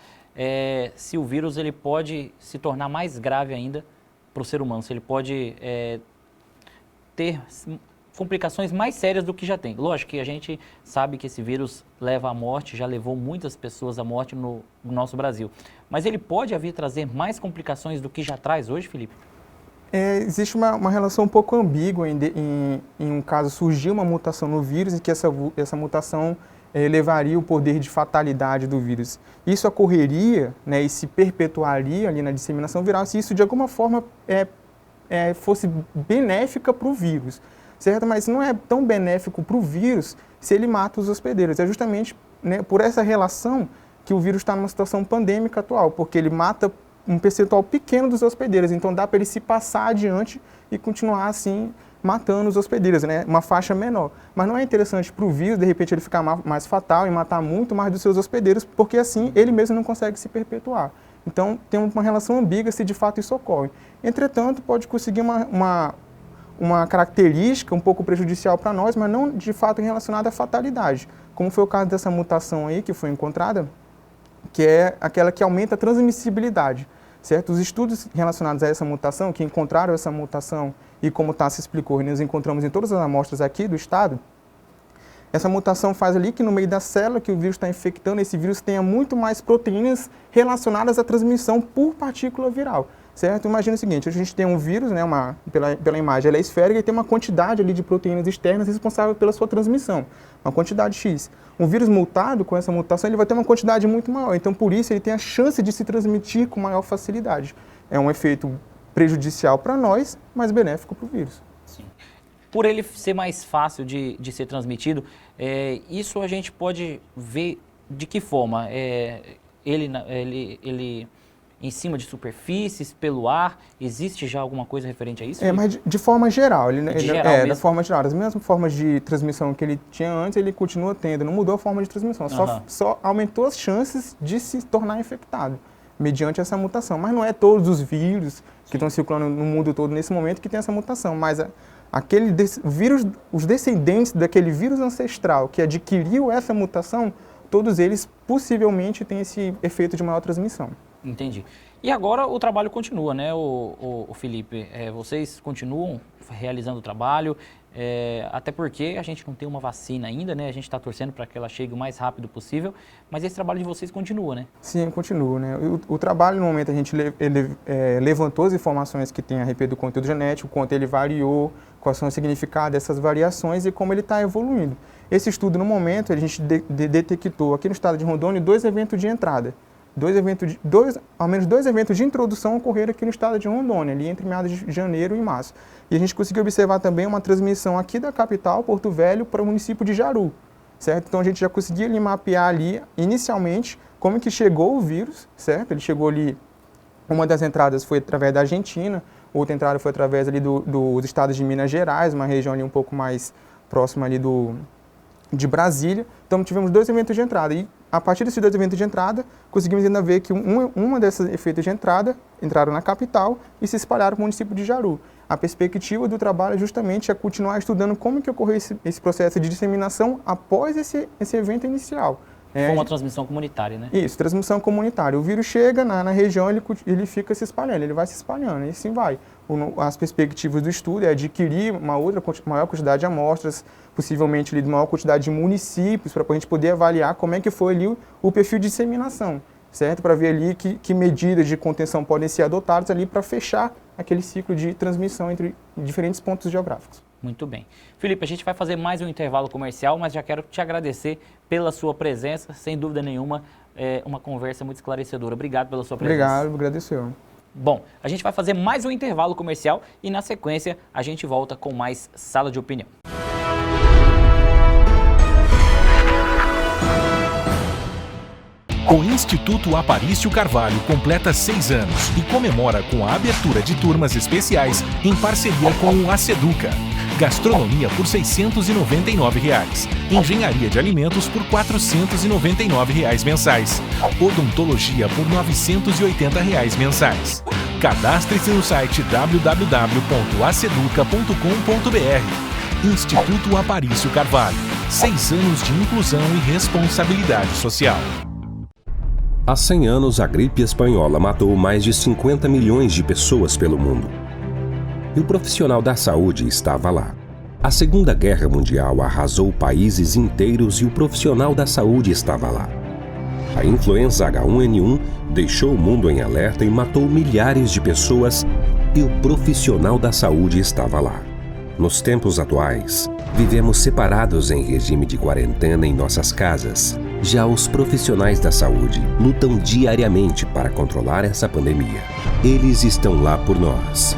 se o vírus ele pode se tornar mais grave ainda para o ser humano, se ele pode ter complicações mais sérias do que já tem. Lógico que a gente sabe que esse vírus leva à morte, já levou muitas pessoas à morte no nosso Brasil. Mas ele pode vir trazer mais complicações do que já traz hoje, Felipe? Existe uma relação um pouco ambígua em um caso surgir uma mutação no vírus e que essa mutação levaria o poder de fatalidade do vírus. Isso ocorreria, né, e se perpetuaria ali na disseminação viral se isso de alguma forma fosse benéfica para o vírus, certo? Mas não é tão benéfico para o vírus se ele mata os hospedeiros. É justamente, né, por essa relação que o vírus está numa situação pandêmica atual, porque ele mata um percentual pequeno dos hospedeiros, então dá para ele se passar adiante e continuar assim matando os hospedeiros, né? Uma faixa menor. Mas não é interessante para o vírus, de repente, ele ficar mais fatal e matar muito mais dos seus hospedeiros, porque assim ele mesmo não consegue se perpetuar. Então, tem uma relação ambígua se de fato isso ocorre. Entretanto, pode conseguir uma característica um pouco prejudicial para nós, mas não de fato relacionada à fatalidade. Como foi o caso dessa mutação aí que foi encontrada, que é aquela que aumenta a transmissibilidade, certo? Os estudos relacionados a essa mutação, que encontraram essa mutação, e como o Tássio explicou, nós encontramos em todas as amostras aqui do estado, essa mutação faz ali que no meio da célula que o vírus está infectando, esse vírus tenha muito mais proteínas relacionadas à transmissão por partícula viral, certo? Imagina o seguinte, a gente tem um vírus, né, pela imagem, ela é esférica e tem uma quantidade ali de proteínas externas responsável pela sua transmissão, uma quantidade X. Um vírus mutado, com essa mutação, ele vai ter uma quantidade muito maior, então por isso ele tem a chance de se transmitir com maior facilidade. É um efeito prejudicial para nós, mas benéfico para o vírus. Sim. Por ele ser mais fácil de ser transmitido, isso a gente pode ver de que forma? Ele em cima de superfícies, pelo ar, existe já alguma coisa referente a isso? Mas de forma geral. Da forma geral. As mesmas formas de transmissão que ele tinha antes, ele continua tendo. Não mudou a forma de transmissão, só aumentou as chances de se tornar infectado, mediante essa mutação. Mas não é todos os vírus que estão circulando no mundo todo nesse momento que tem essa mutação, mas os descendentes daquele vírus ancestral que adquiriu essa mutação, todos eles possivelmente têm esse efeito de maior transmissão. Entendi. E agora o trabalho continua, né, o Felipe? Vocês continuam realizando o trabalho, até porque a gente não tem uma vacina ainda, né? A gente está torcendo para que ela chegue o mais rápido possível, mas esse trabalho de vocês continua, né? Sim, continua, né? O trabalho, no momento, a gente levantou as informações que tem a respeito do conteúdo genético, quanto ele variou, quais são o significado dessas variações e como ele está evoluindo. Esse estudo, no momento, a gente detectou aqui no estado de Rondônia 2 eventos de entrada. Ao menos dois eventos de introdução ocorreram aqui no estado de Rondônia, ali entre meados de janeiro e março. E a gente conseguiu observar também uma transmissão aqui da capital, Porto Velho, para o município de Jaru, certo? Então a gente já conseguiu mapear ali, inicialmente, como que chegou o vírus, certo? Ele chegou ali, uma das entradas foi através da Argentina, outra entrada foi através ali dos estados de Minas Gerais, uma região ali um pouco mais próxima ali de Brasília. Então tivemos 2 eventos de entrada e a partir desses 2 eventos de entrada, conseguimos ainda ver que uma desses efeitos de entrada entraram na capital e se espalharam para o município de Jaru. A perspectiva do trabalho justamente é continuar estudando como que ocorreu esse processo de disseminação após esse evento inicial. Foi uma transmissão comunitária, né? Isso, transmissão comunitária. O vírus chega na região, ele fica se espalhando, ele vai se espalhando, e assim vai. As perspectivas do estudo é adquirir maior quantidade de amostras, possivelmente ali, de maior quantidade de municípios, para a gente poder avaliar como é que foi ali o perfil de disseminação, certo? Para ver ali que medidas de contenção podem ser adotadas ali para fechar aquele ciclo de transmissão entre diferentes pontos geográficos. Muito bem. Felipe, a gente vai fazer mais um intervalo comercial, mas já quero te agradecer pela sua presença, sem dúvida nenhuma, uma conversa muito esclarecedora. Obrigado pela sua presença. Obrigado, agradeço. Bom, a gente vai fazer mais um intervalo comercial e na sequência a gente volta com mais Sala de Opinião. O Instituto Aparício Carvalho completa 6 anos e comemora com a abertura de turmas especiais em parceria com o Aceduca. Gastronomia por R$ 699, Engenharia de Alimentos por R$ 499 mensais, Odontologia por R$ 980 mensais. Cadastre-se no site www.aceduca.com.br. Instituto Aparício Carvalho, 6 anos de inclusão e responsabilidade social. Há 100 anos, a gripe espanhola matou mais de 50 milhões de pessoas pelo mundo. E o profissional da saúde estava lá. A Segunda Guerra Mundial arrasou países inteiros e o profissional da saúde estava lá. A influenza H1N1 deixou o mundo em alerta e matou milhares de pessoas e o profissional da saúde estava lá. Nos tempos atuais, vivemos separados em regime de quarentena em nossas casas. Já os profissionais da saúde lutam diariamente para controlar essa pandemia. Eles estão lá por nós.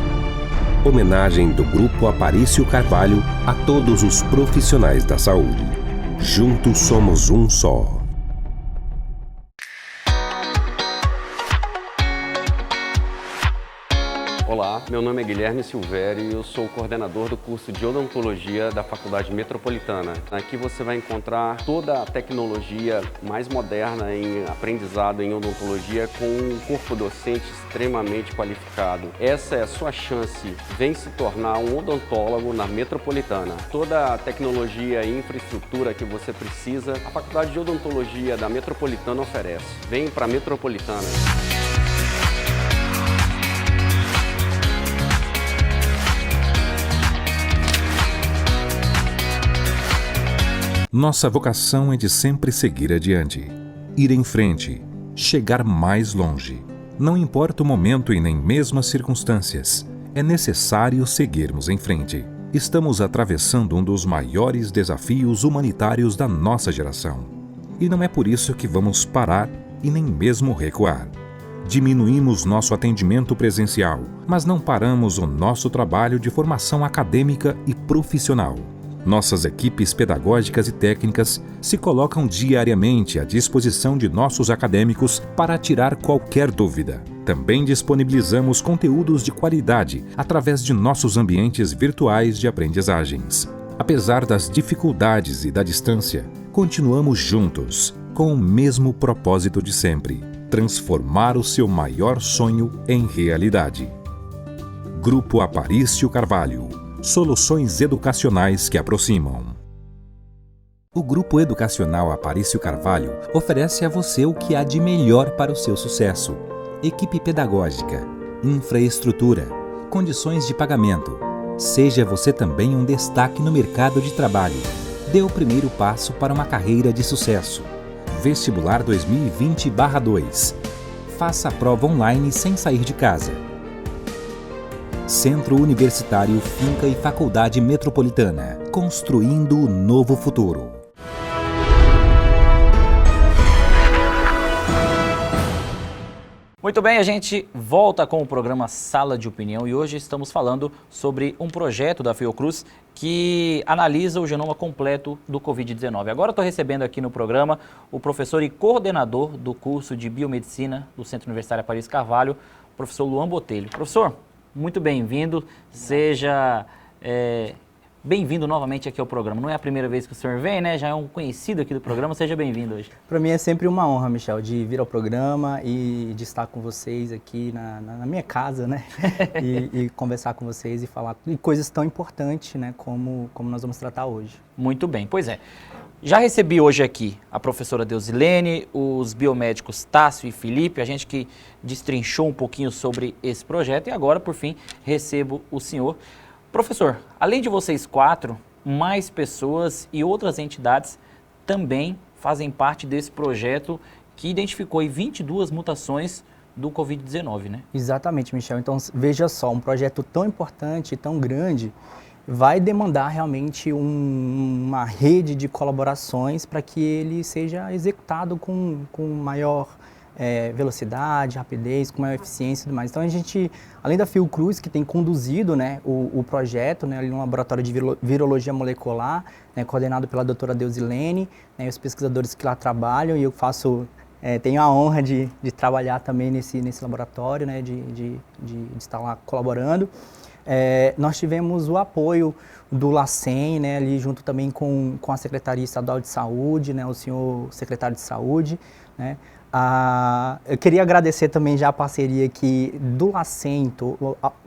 Homenagem do Grupo Aparício Carvalho a todos os profissionais da saúde. Juntos somos um só. Olá, meu nome é Guilherme Silvério e eu sou o coordenador do curso de Odontologia da Faculdade Metropolitana. Aqui você vai encontrar toda a tecnologia mais moderna em aprendizado em odontologia com um corpo docente extremamente qualificado. Essa é a sua chance. Vem se tornar um odontólogo na Metropolitana. Toda a tecnologia e infraestrutura que você precisa, a Faculdade de Odontologia da Metropolitana oferece. Vem para a Metropolitana. Nossa vocação é de sempre seguir adiante, ir em frente, chegar mais longe. Não importa o momento e nem mesmo as circunstâncias, é necessário seguirmos em frente. Estamos atravessando um dos maiores desafios humanitários da nossa geração. E não é por isso que vamos parar e nem mesmo recuar. Diminuímos nosso atendimento presencial, mas não paramos o nosso trabalho de formação acadêmica e profissional. Nossas equipes pedagógicas e técnicas se colocam diariamente à disposição de nossos acadêmicos para tirar qualquer dúvida. Também disponibilizamos conteúdos de qualidade através de nossos ambientes virtuais de aprendizagens. Apesar das dificuldades e da distância, continuamos juntos, com o mesmo propósito de sempre: transformar o seu maior sonho em realidade. Grupo Aparício Carvalho. Soluções educacionais que aproximam. O Grupo Educacional Aparício Carvalho oferece a você o que há de melhor para o seu sucesso: equipe pedagógica, infraestrutura, condições de pagamento, Seja você também um destaque no mercado de trabalho. Dê o primeiro passo para uma carreira de sucesso. Vestibular 2020/2. Faça a prova online sem sair de casa. Centro Universitário Finca e Faculdade Metropolitana. Construindo o novo futuro. Muito bem, a gente volta com o programa Sala de Opinião e hoje estamos falando sobre um projeto da Fiocruz que analisa o genoma completo do Covid-19. Agora estou recebendo aqui no programa o professor e coordenador do curso de Biomedicina do Centro Universitário Paris Carvalho, o professor Luan Botelho. Professor, muito bem-vindo, seja bem-vindo novamente aqui ao programa. Não é a primeira vez que o senhor vem, né? Já é um conhecido aqui do programa, seja bem-vindo hoje. Para mim é sempre uma honra, Michel, de vir ao programa e de estar com vocês aqui na minha casa, né? e conversar com vocês e falar de coisas tão importantes, né? Como nós vamos tratar hoje. Muito bem, pois é. Já recebi hoje aqui a professora Deusilene, os biomédicos Tássio e Felipe, a gente que destrinchou um pouquinho sobre esse projeto e agora, por fim, recebo o senhor. Professor, além de vocês 4, mais pessoas e outras entidades também fazem parte desse projeto que identificou 22 mutações do Covid-19, né? Exatamente, Michel. Então, veja só, um projeto tão importante, tão grande, vai demandar realmente uma rede de colaborações para que ele seja executado com maior velocidade, rapidez, com maior eficiência e tudo mais. Então a gente, além da Fiocruz, que tem conduzido, né, o projeto, né, ali no laboratório de virologia molecular, né, coordenado pela doutora Deusilene, né, os pesquisadores que lá trabalham, e eu tenho a honra de trabalhar também nesse laboratório, né, de estar lá colaborando. Nós tivemos o apoio do LACEN, né, ali junto também com a Secretaria Estadual de Saúde, né, o senhor secretário de Saúde, né. Eu queria agradecer também já a parceria aqui do LACEN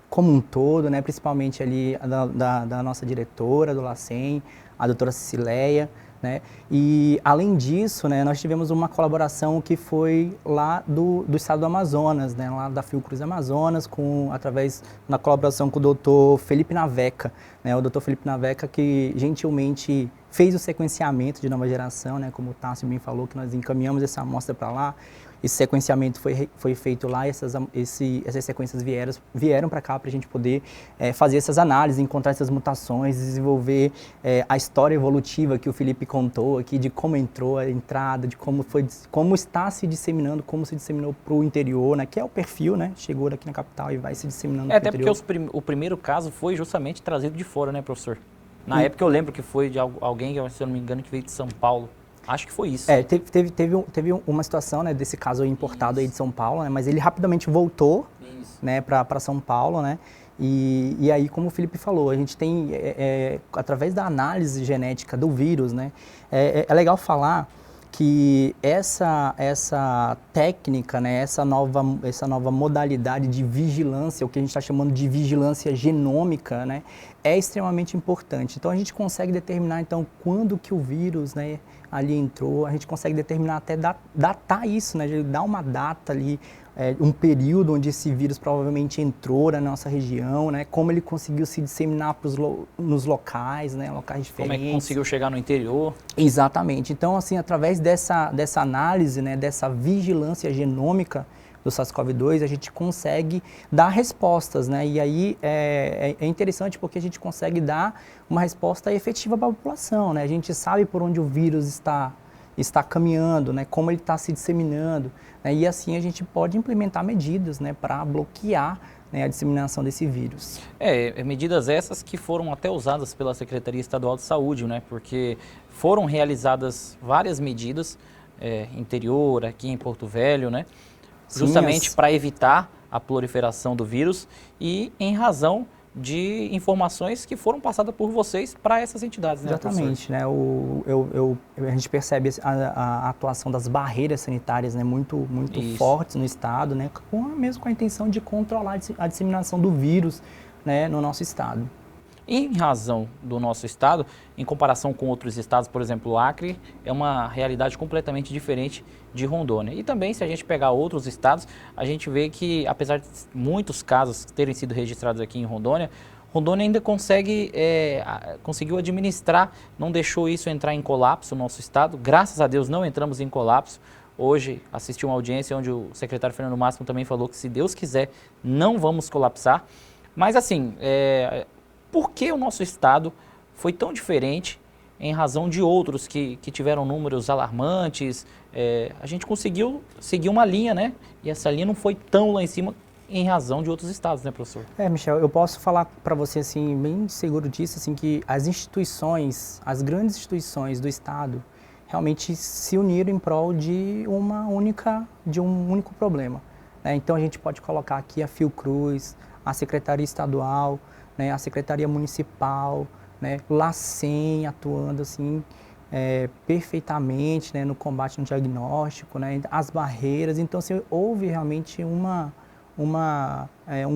como um todo, né, principalmente ali da nossa diretora do LACEN, a doutora Cecileia, né, e além disso, né, nós tivemos uma colaboração que foi lá do estado do Amazonas, né, lá da Fiocruz Amazonas, através da colaboração com o doutor Felipe Naveca, né, o doutor Felipe Naveca que gentilmente fez o sequenciamento de nova geração, né, como o Tássio bem falou, que nós encaminhamos essa amostra para lá. Esse sequenciamento foi feito lá, essas sequências vieram para cá para a gente poder fazer essas análises, encontrar essas mutações, desenvolver a história evolutiva que o Felipe contou aqui, de como entrou a entrada, de como está se disseminando, como se disseminou para o interior, né, que é o perfil, né, chegou aqui na capital e vai se disseminando para o interior. Até porque o primeiro caso foi justamente trazido de fora, né, professor? Na época eu lembro que foi de alguém, se eu não me engano, que veio de São Paulo. Acho que foi isso. Teve uma situação, né, desse caso importado aí de São Paulo, né, mas ele rapidamente voltou, né, para São Paulo, né, e aí, como o Felipe falou, a gente tem, através da análise genética do vírus, né, é legal falar que essa técnica, né, essa nova modalidade de vigilância, o que a gente está chamando de vigilância genômica, né, é extremamente importante. Então a gente consegue determinar então quando que o vírus, né, ali entrou, a gente consegue determinar até datar isso, né, dar uma data ali, um período onde esse vírus provavelmente entrou na nossa região, né, como ele conseguiu se disseminar nos locais, né, locais diferentes. Como é que conseguiu chegar no interior. Exatamente. Então, assim, através dessa análise, né, dessa vigilância genômica do SARS-CoV-2, a gente consegue dar respostas, né, e aí é interessante porque a gente consegue dar uma resposta efetiva para a população, né, a gente sabe por onde o vírus está caminhando, né, como ele está se disseminando, né, e assim a gente pode implementar medidas, né, para bloquear, né, a disseminação desse vírus. Medidas essas que foram até usadas pela Secretaria Estadual de Saúde, né, porque foram realizadas várias medidas, interior, aqui em Porto Velho, né, justamente para evitar a proliferação do vírus e em razão de informações que foram passadas por vocês para essas entidades, né? Exatamente, né? A gente percebe a atuação das barreiras sanitárias, né, muito fortes no estado, né, mesmo com a intenção de controlar a disseminação do vírus, né, no nosso estado. Em razão do nosso estado, em comparação com outros estados, por exemplo, o Acre, é uma realidade completamente diferente de Rondônia. E também, se a gente pegar outros estados, a gente vê que, apesar de muitos casos terem sido registrados aqui em Rondônia, Rondônia ainda conseguiu administrar, não deixou isso entrar em colapso no nosso estado. Graças a Deus não entramos em colapso. Hoje assisti uma audiência onde o secretário Fernando Máximo também falou que, se Deus quiser, não vamos colapsar. Mas assim, por que o nosso estado foi tão diferente em razão de outros que tiveram números alarmantes? A gente conseguiu seguir uma linha, né? E essa linha não foi tão lá em cima em razão de outros estados, né, professor? Michel, eu posso falar para você, assim, bem seguro disso, assim, que as instituições, as grandes instituições do estado, realmente se uniram em prol de um único problema, né? Então a gente pode colocar aqui a Fiocruz, a Secretaria Estadual, né, a Secretaria Municipal, né, o LACEN atuando assim perfeitamente, né, no combate no diagnóstico, né, as barreiras. Então assim, houve realmente uma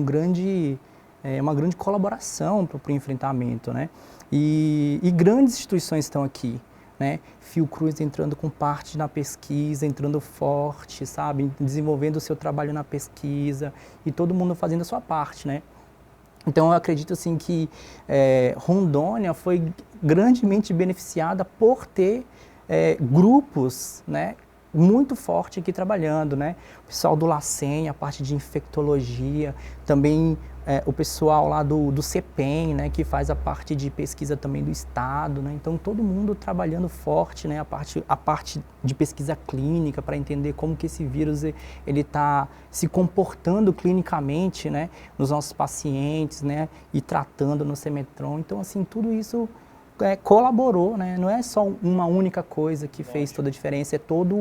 grande colaboração para o enfrentamento, né? E grandes instituições estão aqui, né? Fiocruz entrando com parte na pesquisa, entrando forte, sabe? Desenvolvendo o seu trabalho na pesquisa e todo mundo fazendo a sua parte, né? Então eu acredito assim que Rondônia foi grandemente beneficiada por ter grupos, né, muito forte aqui trabalhando, né? O pessoal do LACEN, a parte de infectologia, também o pessoal lá do CEPEM, né, que faz a parte de pesquisa também do estado, né? Então todo mundo trabalhando forte, né, a parte de pesquisa clínica para entender como que esse vírus ele está se comportando clinicamente, né, nos nossos pacientes, né, e tratando no Semetron. Então assim, tudo isso colaborou, né? Não é só uma única coisa que fez toda a diferença, é todo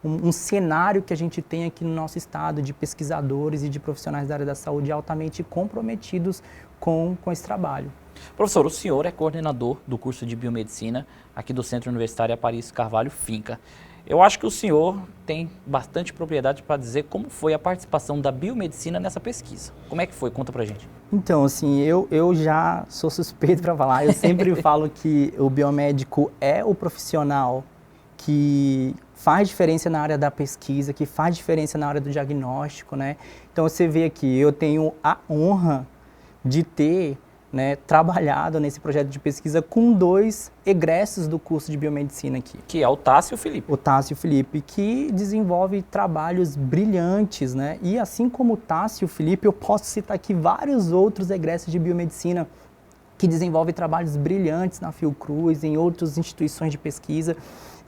um cenário que a gente tem aqui no nosso estado de pesquisadores e de profissionais da área da saúde altamente comprometidos com esse trabalho. Professor, o senhor é coordenador do curso de Biomedicina aqui do Centro Universitário Aparício Carvalho, FINCA. Eu acho que o senhor tem bastante propriedade para dizer como foi a participação da biomedicina nessa pesquisa. Como é que foi? Conta pra gente. Então, assim, eu já sou suspeito para falar. Eu sempre falo que o biomédico é o profissional que faz diferença na área da pesquisa, que faz diferença na área do diagnóstico, né? Então, você vê aqui, eu tenho a honra de ter, né, trabalhado nesse projeto de pesquisa com 2 egressos do curso de biomedicina aqui. Que é o Tássio e o Felipe. O Tássio e o Felipe, que desenvolve trabalhos brilhantes, né? E assim como o Tássio e o Felipe, eu posso citar aqui vários outros egressos de biomedicina que desenvolvem trabalhos brilhantes na Fiocruz, em outras instituições de pesquisa,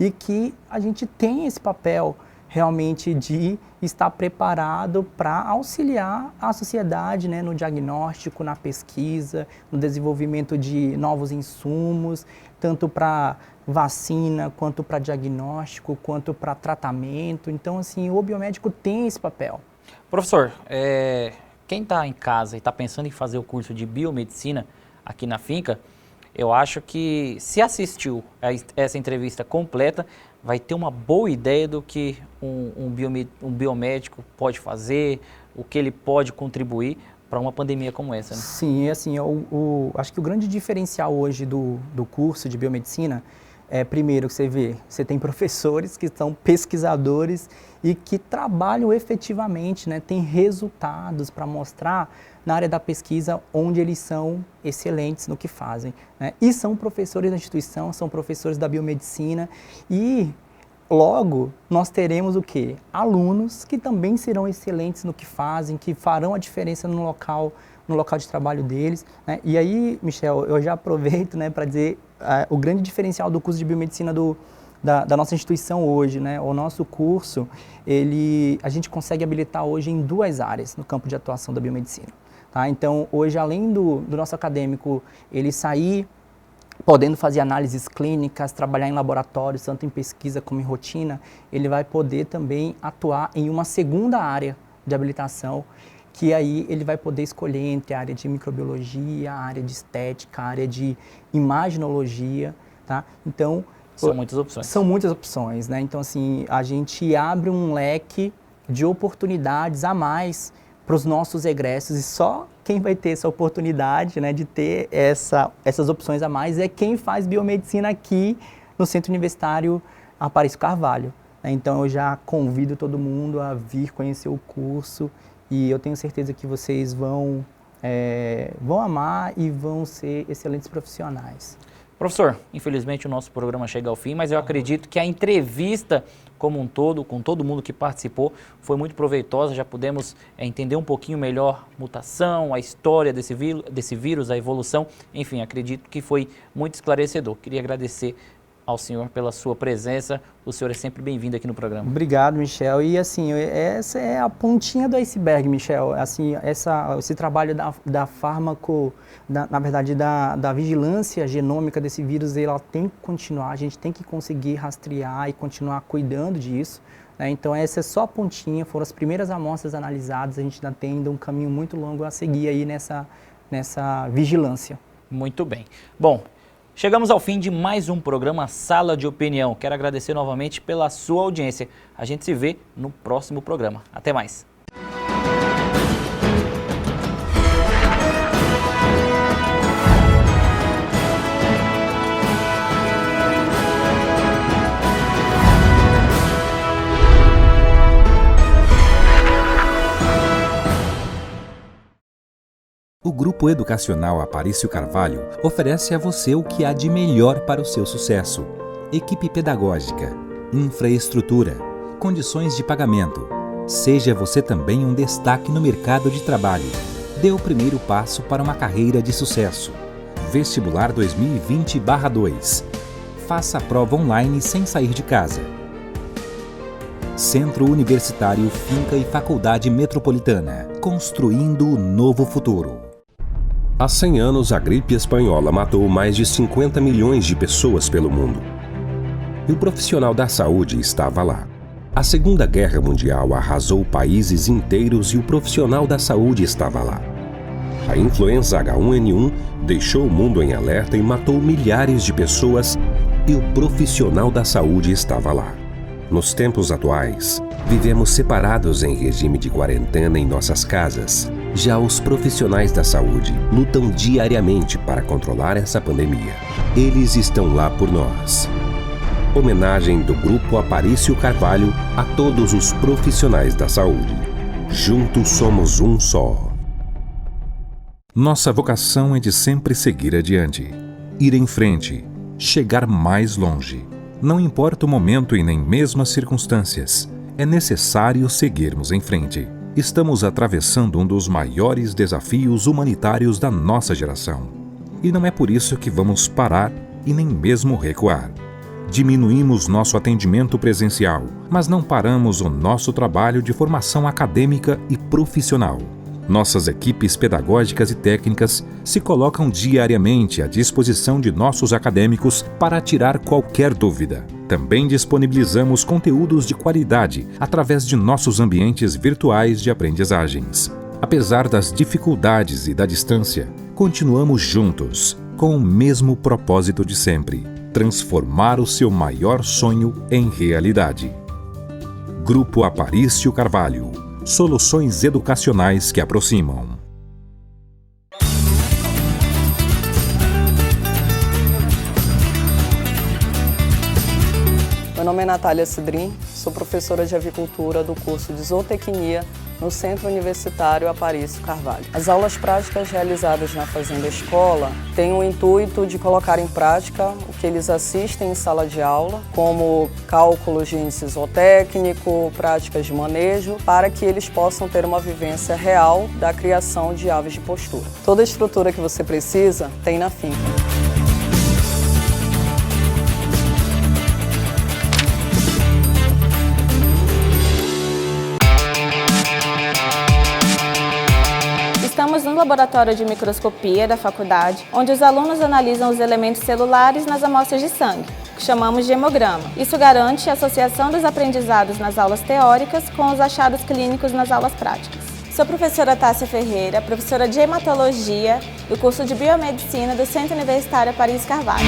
e que a gente tem esse papel realmente de estar preparado para auxiliar a sociedade, né, no diagnóstico, na pesquisa, no desenvolvimento de novos insumos, tanto para vacina, quanto para diagnóstico, quanto para tratamento. Então, assim, o biomédico tem esse papel. Professor, quem está em casa e está pensando em fazer o curso de biomedicina aqui na FINCA, eu acho que se assistiu a essa entrevista completa, vai ter uma boa ideia do que um biomédico pode fazer, o que ele pode contribuir para uma pandemia como essa, né? Sim, assim, acho que o grande diferencial hoje do curso de biomedicina é, primeiro, que você tem professores que são pesquisadores e que trabalham efetivamente, né, tem resultados para mostrar na área da pesquisa onde eles são excelentes no que fazem, né? E são professores da instituição, são professores da biomedicina e logo nós teremos o quê? Alunos que também serão excelentes no que fazem, que farão a diferença no local de trabalho deles, né? E aí, Michel, eu já aproveito, né, para dizer o grande diferencial do curso de biomedicina da nossa instituição hoje, né? O nosso curso, a gente consegue habilitar hoje em 2 áreas no campo de atuação da biomedicina. Tá? Então, hoje, além do nosso acadêmico, ele sair podendo fazer análises clínicas, trabalhar em laboratórios, tanto em pesquisa como em rotina, ele vai poder também atuar em uma segunda área de habilitação, que aí ele vai poder escolher entre a área de microbiologia, a área de estética, a área de imaginologia, tá? Então, são muitas opções. São muitas opções, né? Então, assim, a gente abre um leque de oportunidades a mais para os nossos egressos e só quem vai ter essa oportunidade, né, de ter essas opções a mais é quem faz biomedicina aqui no Centro Universitário Aparício Carvalho. Então, eu já convido todo mundo a vir conhecer o curso e eu tenho certeza que vocês vão vão amar e vão ser excelentes profissionais. Professor, infelizmente o nosso programa chega ao fim, mas eu acredito que a entrevista como um todo, com todo mundo que participou, foi muito proveitosa. Já pudemos entender um pouquinho melhor a mutação, a história desse vírus, a evolução. Enfim, acredito que foi muito esclarecedor. Queria agradecer ao senhor pela sua presença. O senhor é sempre bem-vindo aqui no programa. Obrigado, Michel. E assim, essa é a pontinha do iceberg, Michel. Assim, esse trabalho da fármaco, na verdade, da vigilância genômica desse vírus, ela tem que continuar. A gente tem que conseguir rastrear e continuar cuidando disso, né? Então, essa é só a pontinha. Foram as primeiras amostras analisadas. A gente ainda tem um caminho muito longo a seguir aí nessa vigilância. Muito bem. Bom, chegamos ao fim de mais um programa Sala de Opinião. Quero agradecer novamente pela sua audiência. A gente se vê no próximo programa. Até mais. O Grupo Educacional Aparício Carvalho oferece a você o que há de melhor para o seu sucesso: equipe pedagógica, infraestrutura, condições de pagamento. Seja você também um destaque no mercado de trabalho. Dê o primeiro passo para uma carreira de sucesso. Vestibular 2020/2. Faça a prova online sem sair de casa. Centro Universitário Finca e Faculdade Metropolitana. Construindo o novo futuro. Há 100 anos, a gripe espanhola matou mais de 50 milhões de pessoas pelo mundo. E o profissional da saúde estava lá. A Segunda Guerra Mundial arrasou países inteiros e o profissional da saúde estava lá. A influenza H1N1 deixou o mundo em alerta e matou milhares de pessoas e o profissional da saúde estava lá. Nos tempos atuais, vivemos separados em regime de quarentena em nossas casas. Já os profissionais da saúde lutam diariamente para controlar essa pandemia. Eles estão lá por nós. Homenagem do Grupo Aparício Carvalho a todos os profissionais da saúde. Juntos somos um só. Nossa vocação é de sempre seguir adiante, ir em frente, chegar mais longe. Não importa o momento e nem mesmo as circunstâncias, é necessário seguirmos em frente. Estamos atravessando um dos maiores desafios humanitários da nossa geração. E não é por isso que vamos parar e nem mesmo recuar. Diminuímos nosso atendimento presencial, mas não paramos o nosso trabalho de formação acadêmica e profissional. Nossas equipes pedagógicas e técnicas se colocam diariamente à disposição de nossos acadêmicos para tirar qualquer dúvida. Também disponibilizamos conteúdos de qualidade através de nossos ambientes virtuais de aprendizagens. Apesar das dificuldades e da distância, continuamos juntos, com o mesmo propósito de sempre: transformar o seu maior sonho em realidade. Grupo Aparício Carvalho. Soluções educacionais que aproximam. Meu nome é Natália Cidrim, sou professora de avicultura do curso de zootecnia no Centro Universitário Aparício Carvalho. As aulas práticas realizadas na Fazenda Escola têm o intuito de colocar em prática o que eles assistem em sala de aula, como cálculos de índice zootécnico, práticas de manejo, para que eles possam ter uma vivência real da criação de aves de postura. Toda a estrutura que você precisa tem na finca. Estamos no laboratório de microscopia da faculdade, onde os alunos analisam os elementos celulares nas amostras de sangue, que chamamos de hemograma. Isso garante a associação dos aprendizados nas aulas teóricas com os achados clínicos nas aulas práticas. Sou professora Tássia Ferreira, professora de hematologia do curso de biomedicina do Centro Universitário Aparício Carvalho.